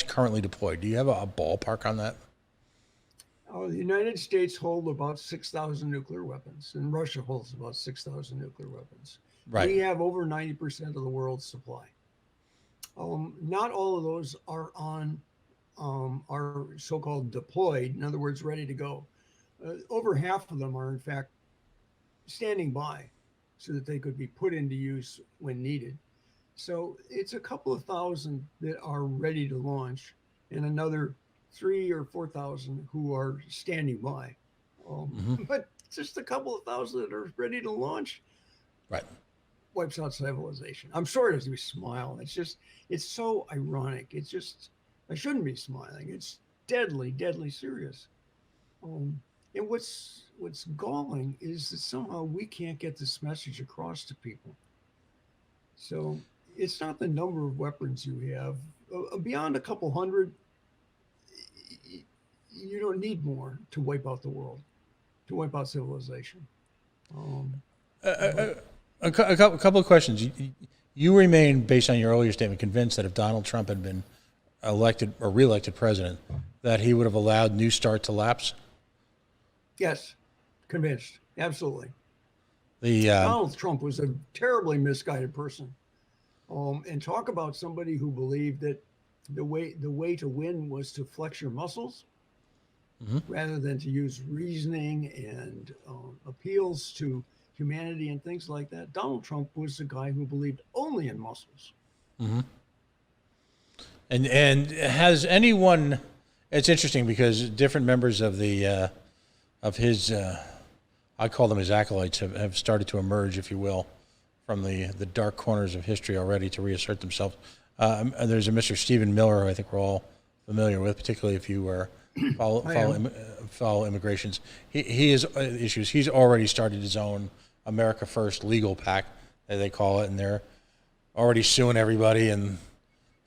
Speaker 1: currently deployed? Do you have a ballpark on that?
Speaker 2: The United States hold about 6,000 nuclear weapons, and Russia holds about 6,000 nuclear weapons.
Speaker 1: Right.
Speaker 2: We have over 90% of the world's supply. Not all of those are on are so-called deployed, in other words, ready to go. Over half of them are, in fact, standing by so that they could be put into use when needed. So it's a couple of thousand that are ready to launch, and another 3,000 or 4,000 who are standing by. But just a couple of thousand that are ready to launch,
Speaker 1: right,
Speaker 2: wipes out civilization. I'm sorry to smile. It's so ironic. It's just, I shouldn't be smiling. It's deadly, deadly serious. And what's galling is that somehow we can't get this message across to people. So it's not the number of weapons you have. Beyond a couple hundred, you don't need more to wipe out the world, to wipe out civilization.
Speaker 1: A couple of questions. You remain, based on your earlier statement, convinced that if Donald Trump had been elected or reelected president, that he would have allowed New START to lapse?
Speaker 2: Yes, convinced. Absolutely.
Speaker 1: The
Speaker 2: Donald Trump was a terribly misguided person. And talk about somebody who believed that the way to win was to flex your muscles rather than to use reasoning and appeals to humanity and things like that. Donald Trump was the guy who believed only in muscles.
Speaker 1: Mm-hmm. And has anyone? It's interesting because different members of the of his, I call them his acolytes, have started to emerge, if you will, from the dark corners of history already to reassert themselves. There's a Mr. Stephen Miller, who I think we're all familiar with, particularly if you are follow immigrations. He has issues. He's already started his own America First legal pack, as they call it, and they're already suing everybody and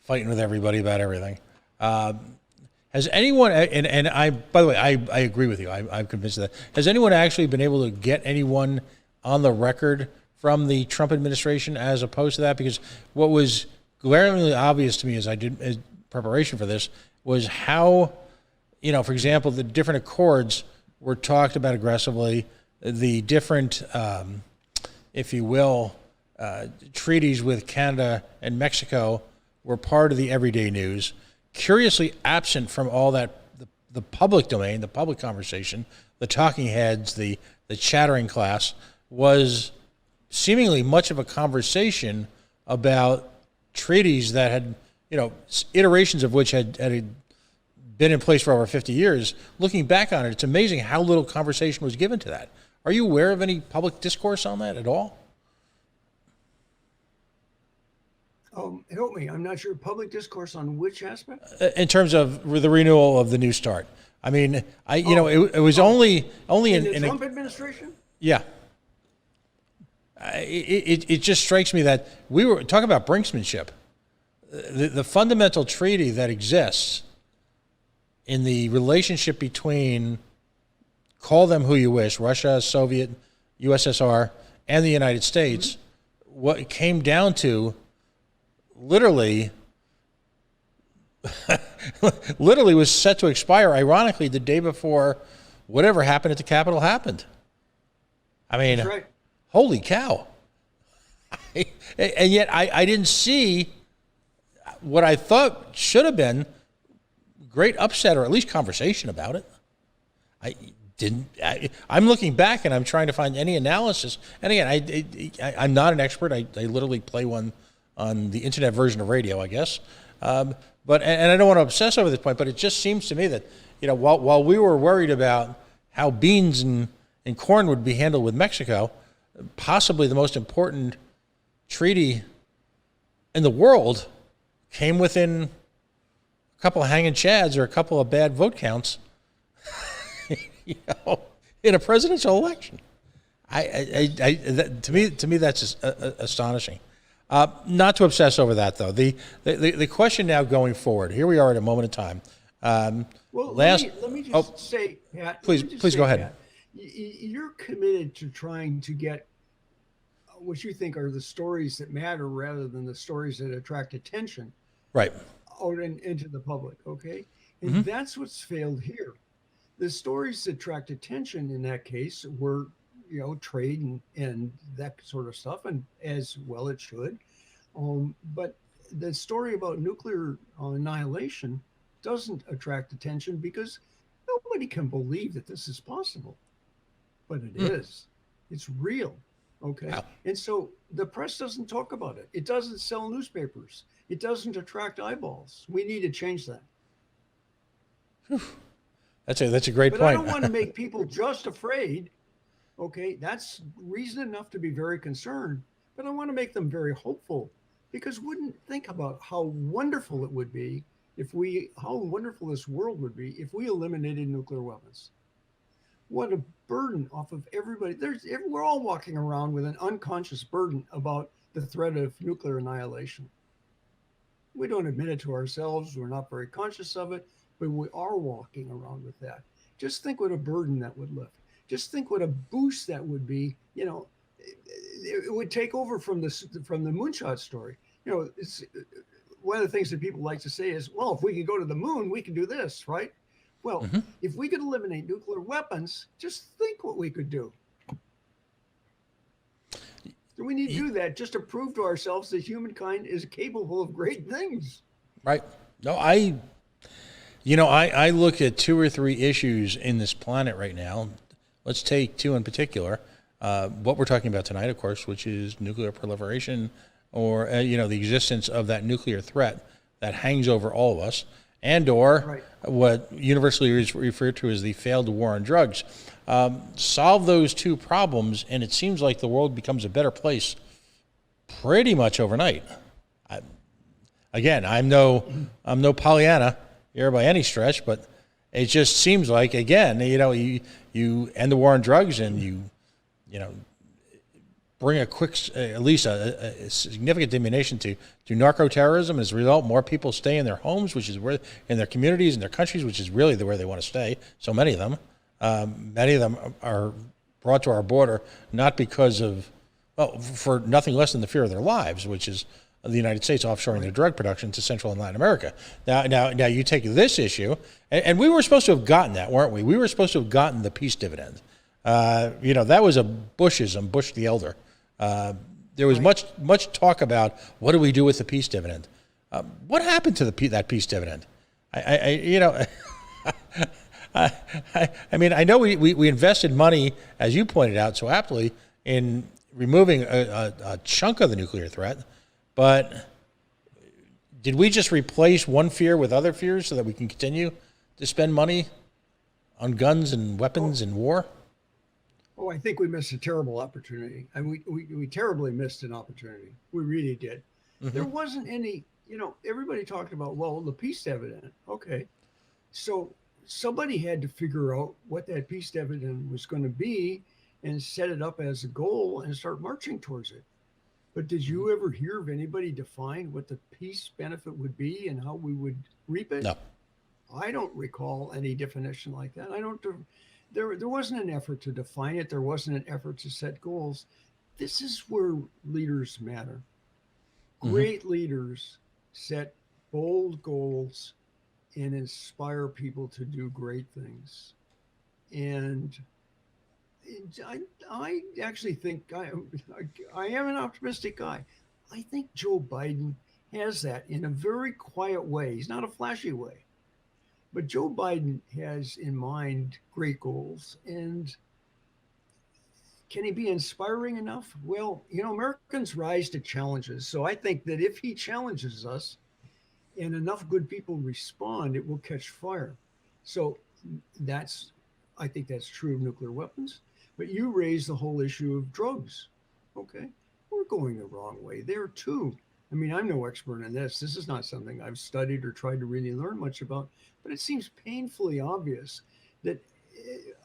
Speaker 1: fighting with everybody about everything. Has anyone, and I, by the way, I agree with you. I'm convinced of that. Has anyone actually been able to get anyone on the record from the Trump administration as opposed to that? Because what was glaringly obvious to me as I did preparation for this was how, for example, the different accords were talked about aggressively, the different, if you will, treaties with Canada and Mexico were part of the everyday news. Curiously absent from all that, the public domain, the public conversation, the talking heads, the chattering class, was seemingly much of a conversation about treaties that had, iterations of which had been in place for over 50 years. Looking back on it, it's amazing how little conversation was given to that. Are you aware of any public discourse on that at all?
Speaker 2: Help me. I'm not sure. Public discourse on which aspect?
Speaker 1: In terms of the renewal of the New START. I mean, it was only
Speaker 2: in the Trump administration?
Speaker 1: Yeah. It just strikes me that we were talking about brinksmanship. The fundamental treaty that exists in the relationship between, call them who you wish, Russia, Soviet, USSR, and the United States, what it came down to literally literally was set to expire, ironically, the day before whatever happened at the Capitol happened. I mean,
Speaker 2: That's right.
Speaker 1: holy cow. And yet I didn't see what I thought should have been great upset or at least conversation about it. I didn't. I'm looking back and I'm trying to find any analysis. And again, I'm not an expert. I literally play one on the internet version of radio, I guess. But I don't want to obsess over this point, but it just seems to me that, you know, while we were worried about how beans and corn would be handled with Mexico, possibly the most important treaty in the world came within a couple of hanging chads or a couple of bad vote counts, you know, in a presidential election. To me, that's just astonishing. Not to obsess over that, though. The question now going forward. Here we are at a moment in time.
Speaker 2: Well, let me just say, Pat.
Speaker 1: Please go ahead.
Speaker 2: Pat, you're committed to trying to get what you think are the stories that matter rather than the stories that attract attention,
Speaker 1: right,
Speaker 2: out into the public. Okay, and that's what's failed here. The stories that attract attention in that case were, you know, trade and that sort of stuff, and as well it should. But the story about nuclear annihilation doesn't attract attention because nobody can believe that this is possible. But it is. It's real. Okay.
Speaker 1: Wow.
Speaker 2: And so the press doesn't talk about it. It doesn't sell newspapers. It doesn't attract eyeballs. We need to change that.
Speaker 1: That's a great
Speaker 2: But
Speaker 1: point.
Speaker 2: I don't want to make people just afraid. Okay, that's reason enough to be very concerned, but I want to make them very hopeful, because wouldn't think about how wonderful it would be how wonderful this world would be if we eliminated nuclear weapons. What a burden off of everybody. We're all walking around with an unconscious burden about the threat of nuclear annihilation. We don't admit it to ourselves. We're not very conscious of it, but we are walking around with that. Just think what a burden that would lift. Just think what a boost that would be. You know, it would take over from the moonshot story. You know, it's one of the things that people like to say is, well, if we could go to the moon, we can do this, right? Well, if we could eliminate nuclear weapons, just think what we could do. So we need to do that just to prove to ourselves that humankind is capable of great things.
Speaker 1: Right. No, I look at 2 or 3 issues in this planet right now. Let's take 2 in particular. What we're talking about tonight, of course, which is nuclear proliferation, or the existence of that nuclear threat that hangs over all of us, and or what universally is referred to as the failed war on drugs. Solve those 2 problems, and it seems like the world becomes a better place pretty much overnight. I'm no Pollyanna here by any stretch, but it just seems like, again, you end the war on drugs, and you bring at least a significant diminution to narco-terrorism. As a result, more people stay in their homes, which is where, in their communities, in their countries, which is really where they want to stay. So many of them are brought to our border not because of, for nothing less than the fear of their lives, which is the United States offshoring their drug production to Central and Latin America. Now you take this issue, and we were supposed to have gotten that, weren't we? We were supposed to have gotten the peace dividend. That was a Bushism, Bush the Elder. There was much talk about what do we do with the peace dividend. What happened to that peace dividend? I know we invested money, as you pointed out so aptly, in removing a chunk of the nuclear threat, but did we just replace one fear with other fears so that we can continue to spend money on guns and weapons and war?
Speaker 2: Oh, I think we missed a terrible opportunity. And we terribly missed an opportunity. We really did. There wasn't any, everybody talked about, the peace dividend. Okay. So somebody had to figure out what that peace dividend was going to be and set it up as a goal and start marching towards it. But did you ever hear of anybody define what the peace benefit would be and how we would reap it?
Speaker 1: No.
Speaker 2: I don't recall any definition like that. There wasn't an effort to define it. There wasn't an effort to set goals. This is where leaders matter.
Speaker 1: Hmm.
Speaker 2: Great leaders set bold goals and inspire people to do great things. And I, I actually think I am an optimistic guy. I think Joe Biden has that in a very quiet way. He's not a flashy way, but Joe Biden has in mind great goals. And can he be inspiring enough? Well, Americans rise to challenges. So I think that if he challenges us and enough good people respond, it will catch fire. So that's, I think that's true of nuclear weapons. But you raise the whole issue of drugs. Okay, we're going the wrong way there too. I mean, I'm no expert in this. This is not something I've studied or tried to really learn much about, but it seems painfully obvious that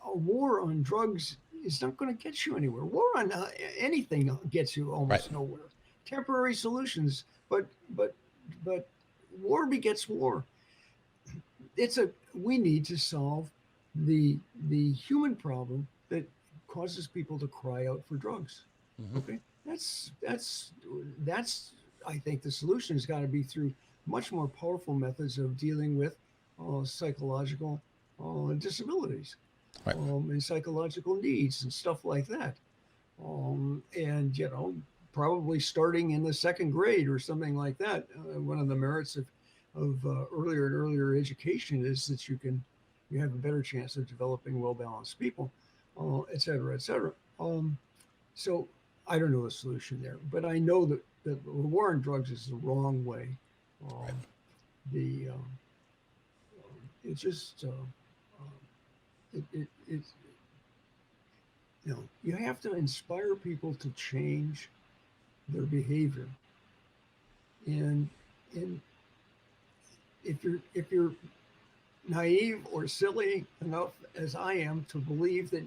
Speaker 2: a war on drugs is not going to get you anywhere. War on anything gets you
Speaker 1: Right.
Speaker 2: almost nowhere. Temporary solutions, but but war begets war. We need to solve the human problem that causes people to cry out for drugs.
Speaker 1: Hmm.
Speaker 2: Okay, that's I think the solution has got to be through much more powerful methods of dealing with psychological disabilities
Speaker 1: Right.
Speaker 2: and psychological needs and stuff like that. And probably starting in the second grade or something like that. One of the merits of earlier and earlier education is that you have a better chance of developing well balanced people, et cetera, et cetera. So I don't know the solution there, but I know that the war on drugs is the wrong way.
Speaker 1: Right.
Speaker 2: The It just it you have to inspire people to change their behavior, and and if you're naive or silly enough as I am to believe that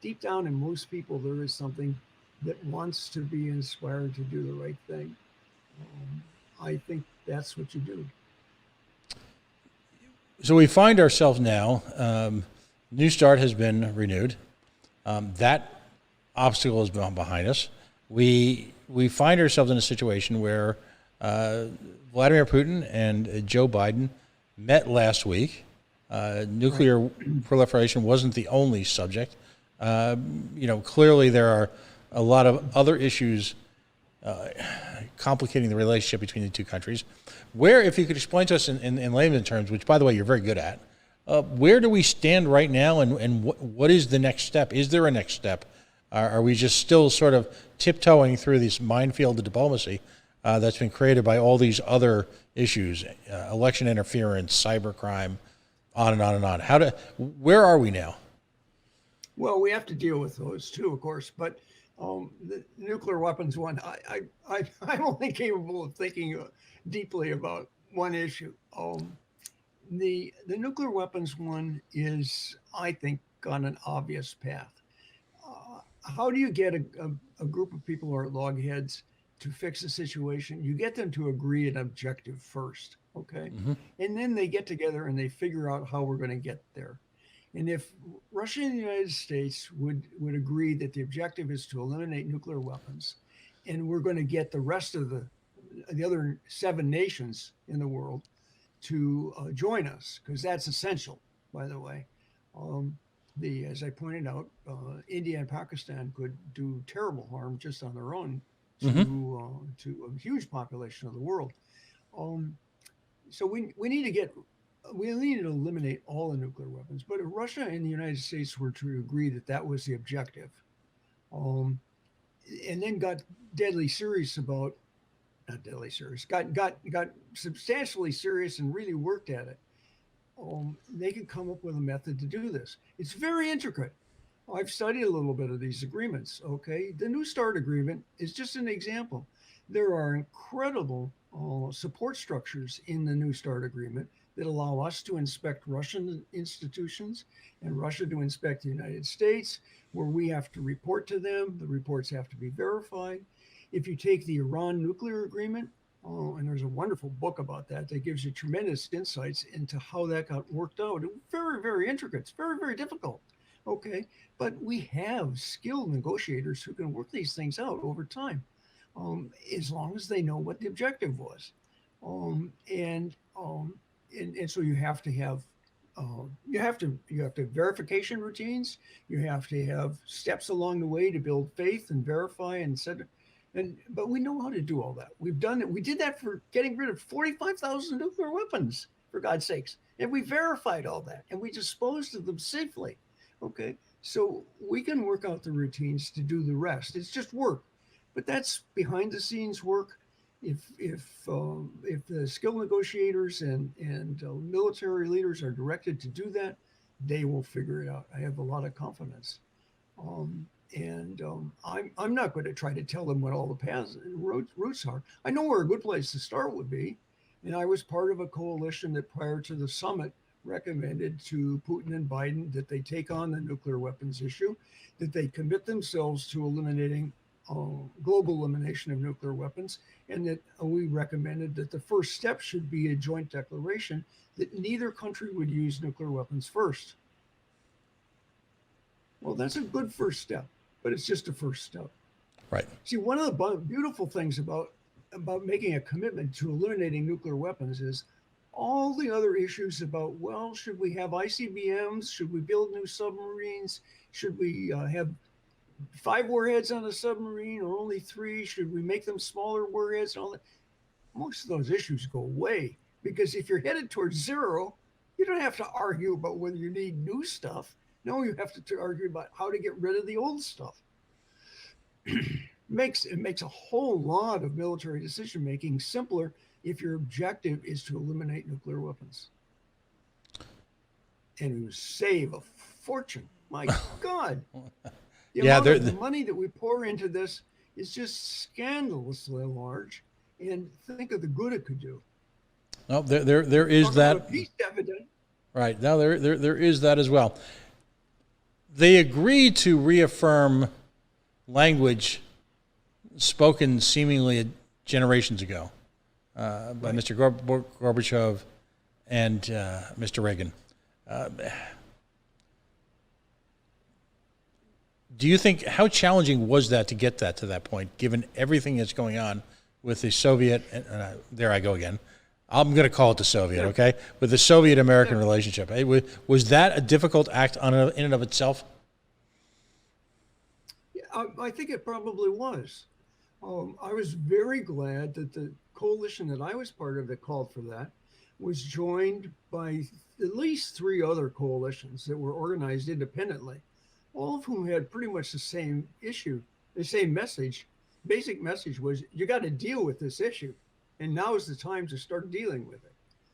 Speaker 2: deep down in most people there is something that wants to be inspired to do the right thing, I think that's what you do.
Speaker 1: So we find ourselves now. New Start has been renewed. That obstacle has been behind us. We find ourselves in a situation where Vladimir Putin and Joe Biden met last week. Nuclear proliferation wasn't the only subject. Clearly there are a lot of other issues complicating the relationship between the two countries. Where, if you could explain to us in layman terms, which by the way you're very good at, where do we stand right now, and what is the next step? Is there a next step? Are we just still sort of tiptoeing through this minefield of diplomacy that's been created by all these other issues, election interference, cybercrime, on and on and on? Where are we now?
Speaker 2: Well, we have to deal with those too, of course. But the nuclear weapons one, I'm only capable of thinking deeply about one issue. The nuclear weapons one is, I think, on an obvious path. How do you get a group of people who are logheads to fix a situation? You get them to agree an objective first, okay?
Speaker 1: Hmm.
Speaker 2: And then they get together and they figure out how we're going to get there. And if Russia and the United States would agree that the objective is to eliminate nuclear weapons, and we're going to get the rest of the other 7 nations in the world to join us, because that's essential, by the way. As I pointed out, India and Pakistan could do terrible harm just on their own
Speaker 1: Hmm.
Speaker 2: to a huge population of the world. Um, so we need to eliminate all the nuclear weapons. But if Russia and the United States were to agree that that was the objective, um, and then got deadly serious about not deadly serious, got substantially serious and really worked at it, they could come up with a method to do this. It's very intricate. I've studied a little bit of these agreements. Okay, the New START agreement is just an example. There are incredible support structures in the New START agreement that allow us to inspect Russian institutions and Russia to inspect the United States, where we have to report to them. The reports have to be verified. If you take the Iran nuclear agreement, and there's a wonderful book about that that gives you tremendous insights into how that got worked out. It's very, very intricate. It's very, very difficult. Okay. But we have skilled negotiators who can work these things out over time. as long as they know what the objective was. Um, and, um, and so you have to have verification routines. You have to have steps along the way to build faith and verify and set. And but we know how to do all that. We've done it. We did that for getting rid of 45,000 nuclear weapons, for God's sakes, and we verified all that and we disposed of them safely. Okay, so we can work out the routines to do the rest. It's just work, but that's behind the scenes work. If the skilled negotiators and military leaders are directed to do that, they will figure it out. I have a lot of confidence. I'm not going to try to tell them what all the paths routes are. I know where a good place to start would be, and I was part of a coalition that prior to the summit recommended to Putin and Biden that they take on the nuclear weapons issue, that they commit themselves to eliminating global elimination of nuclear weapons, and that we recommended that the first step should be a joint declaration that neither country would use nuclear weapons first. Well, that's a good first step, but it's just a first step.
Speaker 1: Right.
Speaker 2: See, one of the beautiful things about making a commitment to eliminating nuclear weapons is all the other issues about, well, should we have ICBMs? Should we build new submarines? Should we have 5 warheads on a submarine or only 3? Should we make them smaller warheads? And all that. Most of those issues go away because if you're headed towards zero, you don't have to argue about whether you need new stuff. No, you have to argue about how to get rid of the old stuff. It makes a whole lot of military decision making simpler if your objective is to eliminate nuclear weapons. And you save a fortune. My God. The money that we pour into this is just scandalously large. And think of the good it could do.
Speaker 1: No, there is that.
Speaker 2: Peace dividend.
Speaker 1: Right. Now there is that as well. They agreed to reaffirm language spoken seemingly generations ago by Mr. Gorbachev and Mr. Reagan. Do you think, how challenging was that to get that to that point, given everything that's going on with the Soviet, there I go again, I'm going to call it the Soviet, okay, with the Soviet-American relationship. Was that a difficult act in and of itself?
Speaker 2: Yeah, I think it probably was. I was very glad that the coalition that I was part of that called for that was joined by at least 3 other coalitions that were organized independently, all of whom had pretty much the same issue, the same message. Basic message was, you got to deal with this issue, and now is the time to start dealing with it.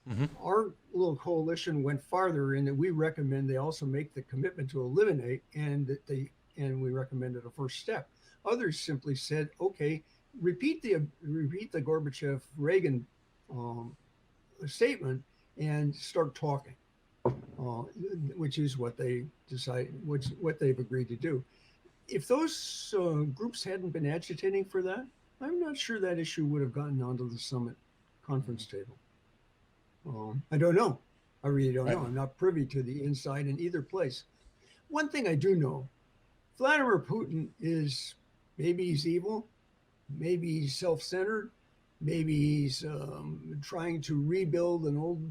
Speaker 2: Mm-hmm. Our little coalition went farther in that we recommend they also make the commitment to eliminate, and we recommended a first step. Others simply said, okay, repeat the Gorbachev-Reagan statement and start talking, which is what they decide, what they've agreed to do. If those groups hadn't been agitating for that, I'm not sure that issue would have gotten onto the summit conference table. I don't know. I really don't know. I'm not privy to the inside in either place. One thing I do know, Vladimir Putin is, maybe he's evil, maybe he's self-centered, maybe he's trying to rebuild an old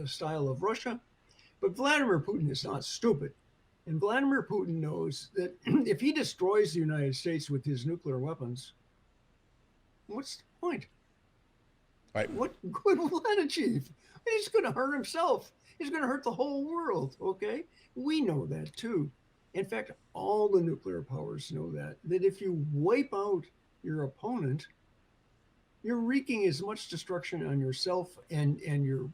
Speaker 2: style of Russia, but Vladimir Putin is not stupid. And Vladimir Putin knows that if he destroys the United States with his nuclear weapons, what's the point?
Speaker 1: Right.
Speaker 2: What good will that achieve? He's going to hurt himself. He's going to hurt the whole world, okay? We know that too. In fact, all the nuclear powers know that if you wipe out your opponent, you're wreaking as much destruction on yourself and your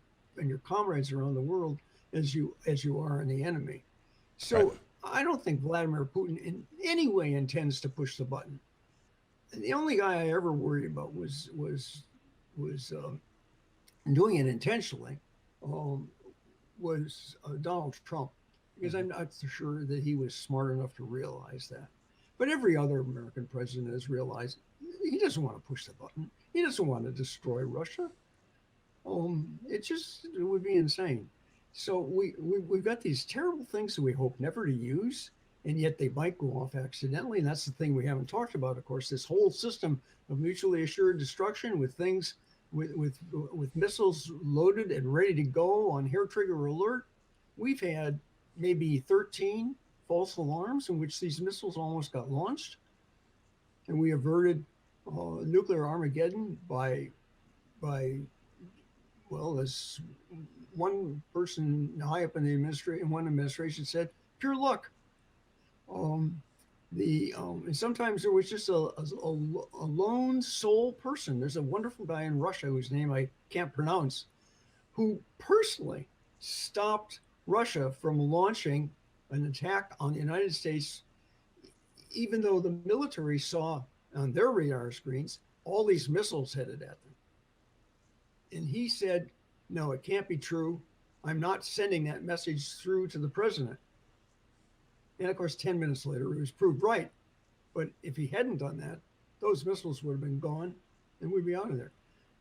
Speaker 2: comrades around the world as you are on the enemy. So I don't think Vladimir Putin in any way intends to push the button. The only guy I ever worried about was doing it intentionally was Donald Trump, because I'm not sure that he was smart enough to realize that. But every other American president has realized he doesn't want to push the button. He doesn't want to destroy Russia. It would be insane. So we've got these terrible things that we hope never to use, and yet they might go off accidentally. And that's the thing we haven't talked about, of course, this whole system of mutually assured destruction with things with missiles loaded and ready to go on hair trigger alert. We've had maybe 13 false alarms in which these missiles almost got launched, and we averted nuclear Armageddon by well, as one person high up in the administration said, pure luck. And sometimes there was just a lone sole person. There's a wonderful guy in Russia whose name I can't pronounce, who personally stopped Russia from launching an attack on the United States, even though the military saw on their radar screens all these missiles headed at them. And he said, no, it can't be true. I'm not sending that message through to the president. And of course, 10 minutes later, it was proved right. But if he hadn't done that, those missiles would have been gone and we'd be out of there.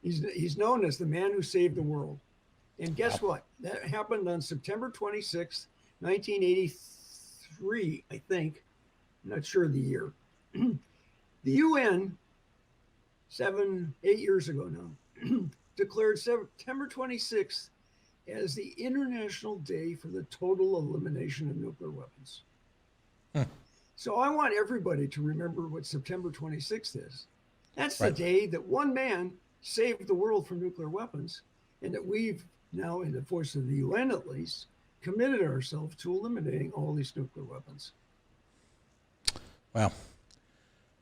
Speaker 2: He's known as the man who saved the world. And guess what? That happened on September 26th, 1983, I think. I'm not sure the year. The UN, 8 years ago now, declared September 26th as the International Day for the Total Elimination of Nuclear Weapons. So I want everybody to remember what September 26th is. That's the day that one man saved the world from nuclear weapons, and that we've now, in the voice of the UN at least, committed ourselves to eliminating all these nuclear weapons.
Speaker 1: Wow.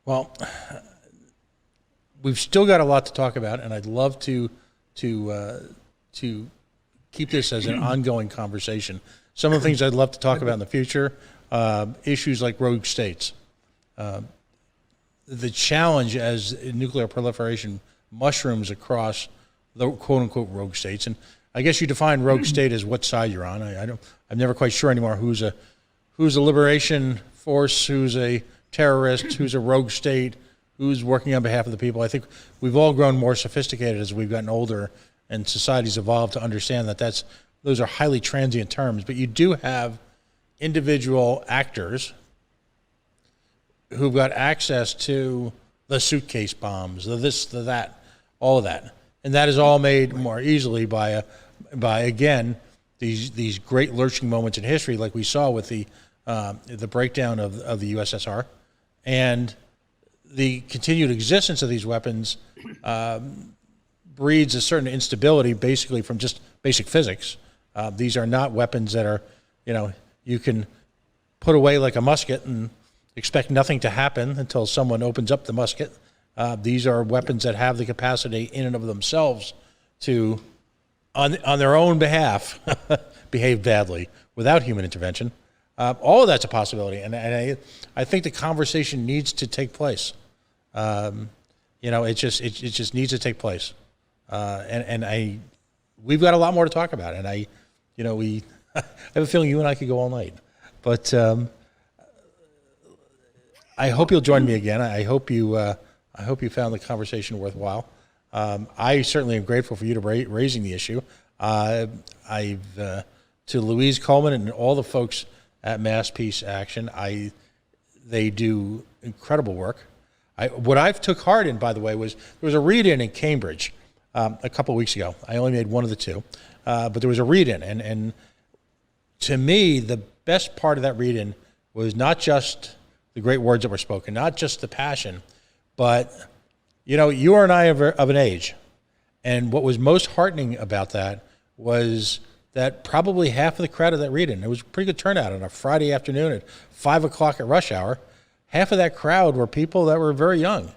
Speaker 1: Well, we've still got a lot to talk about, and I'd love to keep this as an ongoing conversation. Some of the things I'd love to talk about in the future, issues like rogue states. The challenge as nuclear proliferation mushrooms across the quote-unquote rogue states, and I guess you define rogue state as what side you're on. I'm never quite sure anymore who's a liberation force, who's a terrorist, who's a rogue state, who's working on behalf of the people. I think we've all grown more sophisticated as we've gotten older, and society's evolved to understand that those are highly transient terms. But you do have individual actors who've got access to the suitcase bombs, the this, the that, all of that, and that is all made more easily by again these great lurching moments in history, like we saw with the breakdown of the USSR, and the continued existence of these weapons breeds a certain instability, basically from just basic physics. These are not weapons that are, you can put away like a musket and expect nothing to happen until someone opens up the musket. These are weapons that have the capacity in and of themselves to, on their own behalf, behave badly without human intervention. All of that's a possibility, and I think the conversation needs to take place. It just needs to take place, and we've got a lot more to talk about, and I have a feeling you and I could go all night, but I hope you'll join me again. I hope you found the conversation worthwhile. I certainly am grateful for you to raising the issue. To Louise Coleman and all the folks at Mass Peace Action, they do incredible work. What I've took heart in, by the way, was there was a read-in in Cambridge a couple of weeks ago. I only made one of the two, but there was a read-in, and to me, the best part of that read-in was not just the great words that were spoken, not just the passion, but you and I are of an age, and what was most heartening about that was that probably half of the crowd of that read-in, it was a pretty good turnout on a Friday afternoon at 5 o'clock at rush hour. Half of that crowd were people that were very young,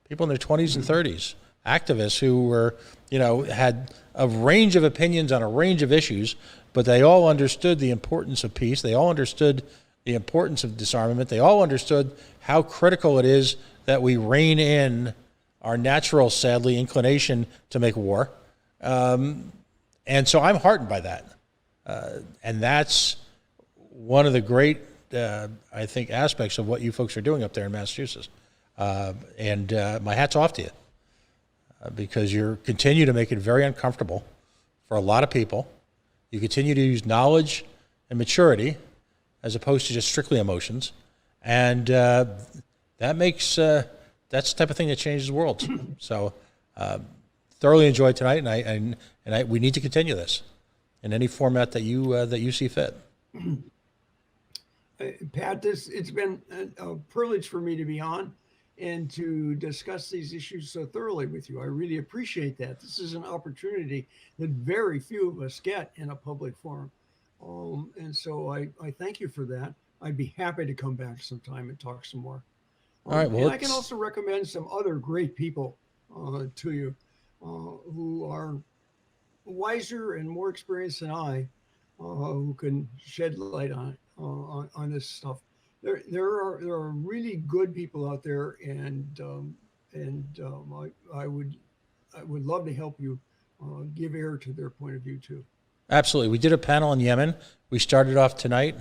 Speaker 1: people in their 20s and 30s, activists who were, had a range of opinions on a range of issues, but they all understood the importance of peace. They all understood the importance of disarmament. They all understood how critical it is that we rein in our natural, sadly, inclination to make war. And so I'm heartened by that. And that's one of the great, I think, aspects of what you folks are doing up there in Massachusetts. And my hat's off to you because you continue to make it very uncomfortable for a lot of people. You continue to use knowledge and maturity as opposed to just strictly emotions. And that makes that's the type of thing that changes worlds. So thoroughly enjoyed tonight, and we need to continue this in any format that you see fit.
Speaker 2: Pat, it's been a privilege for me to be on and to discuss these issues so thoroughly with you. I really appreciate that. This is an opportunity that very few of us get in a public forum. And so I thank you for that. I'd be happy to come back sometime and talk some more.
Speaker 1: All right. Well,
Speaker 2: and I can also recommend some other great people to you who are wiser and more experienced than I, who can shed light on this stuff. There are really good people out there, and I would love to help you give ear to their point of view too.
Speaker 1: Absolutely. We did a panel on Yemen. We started off tonight,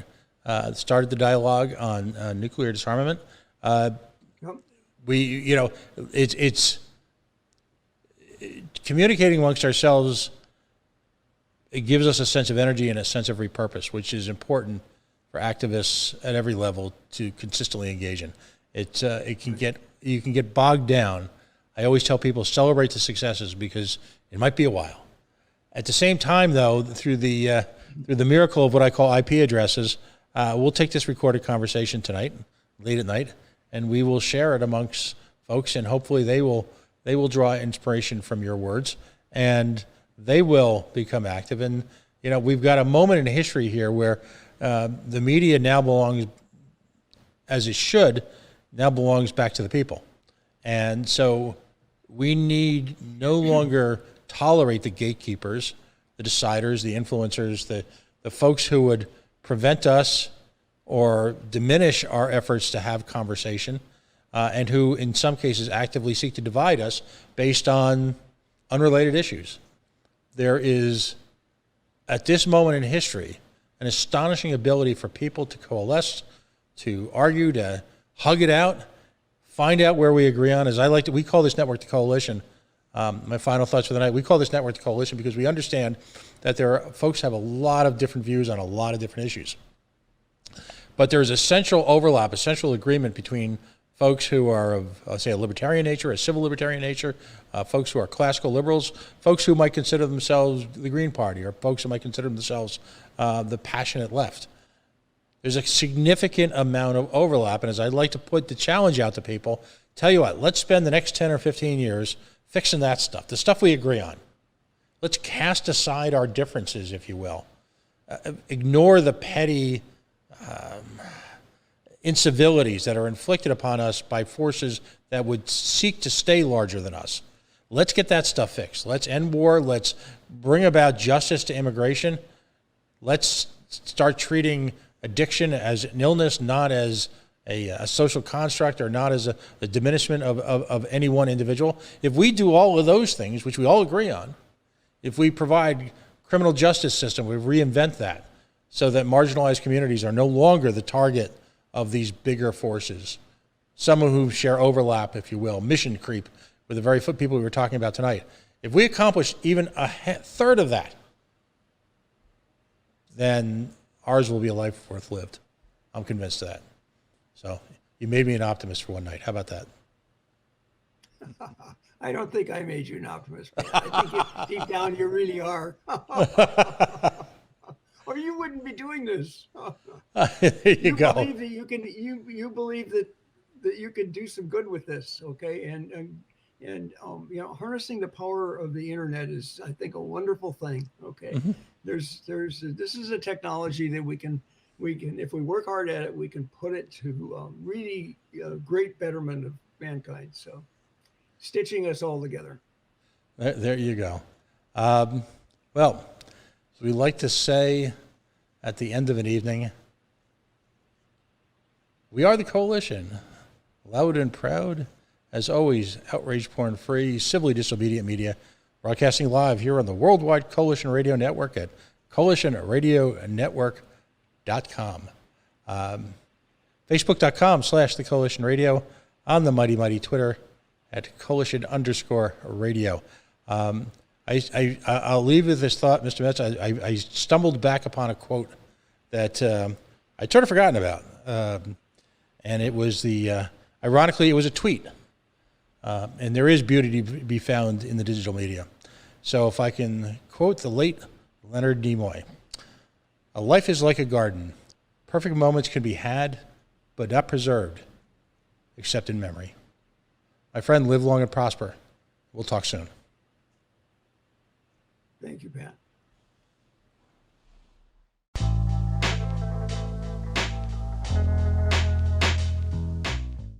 Speaker 1: started the dialogue on nuclear disarmament.
Speaker 2: Yep.
Speaker 1: It's communicating amongst ourselves. It gives us a sense of energy and a sense of repurpose, which is important for activists at every level to consistently engage in. You can get bogged down. I always tell people, celebrate the successes because it might be a while. At the same time, though, through the miracle of what I call IP addresses, we'll take this recorded conversation tonight, late at night, and we will share it amongst folks, and hopefully they will draw inspiration from your words, and they will become active. And we've got a moment in history here where the media now belongs, as it should, now belongs back to the people, and so we need no longer tolerate the gatekeepers, the deciders, the influencers, the folks who would prevent us or diminish our efforts to have conversation, and who in some cases actively seek to divide us based on unrelated issues. There is, at this moment in history, an astonishing ability for people to coalesce, to argue, to hug it out, find out where we agree on. We call this network the coalition. My final thoughts for the night, we call this network the coalition because we understand that folks have a lot of different views on a lot of different issues. But there's a central overlap, a central agreement between folks who are of, say, a libertarian nature, a civil libertarian nature, folks who are classical liberals, folks who might consider themselves the Green Party, or folks who might consider themselves the passionate left. There's a significant amount of overlap, and as I'd like to put the challenge out to people, tell you what, let's spend the next 10 or 15 years fixing that stuff, the stuff we agree on. Let's cast aside our differences, if you will. Ignore the petty incivilities that are inflicted upon us by forces that would seek to stay larger than us. Let's get that stuff fixed. Let's end war. Let's bring about justice to immigration. Let's start treating addiction as an illness, not as a social construct, or not as a diminishment of any one individual. If we do all of those things, which we all agree on, if we provide criminal justice system, we reinvent that so that marginalized communities are no longer the target of these bigger forces, some of whom share overlap, if you will, mission creep with the very people we were talking about tonight. If we accomplish even a third of that, then ours will be a life worth lived. I'm convinced of that. So you made me an optimist for one night. How about that?
Speaker 2: I don't think I made you an optimist, but I think deep down you really are. Or you wouldn't be doing this.
Speaker 1: There you go.
Speaker 2: Believe that you believe that you can do some good with this, okay? And harnessing the power of the internet is, I think, a wonderful thing. Okay, mm-hmm. This is a technology that we can, if we work hard at it, we can put it to really great betterment of mankind. So, stitching us all together.
Speaker 1: There you go. Well, as we like to say at the end of an evening, we are the coalition, loud and proud. As always, outrage porn free, civilly disobedient media, broadcasting live here on the Worldwide Coalition Radio Network at coalitionradionetwork.com. Facebook.com/The Coalition Radio, on the mighty Twitter at coalition_radio. I'll leave with this thought, Mr. Metz. I stumbled back upon a quote that I'd sort of forgotten about. And it was ironically, it was a tweet. And there is beauty to be found in the digital media. So if I can quote the late Leonard Nimoy, "A life is like a garden. Perfect moments can be had, but not preserved, except in memory." My friend, live long and prosper. We'll talk soon.
Speaker 2: Thank you, Pat.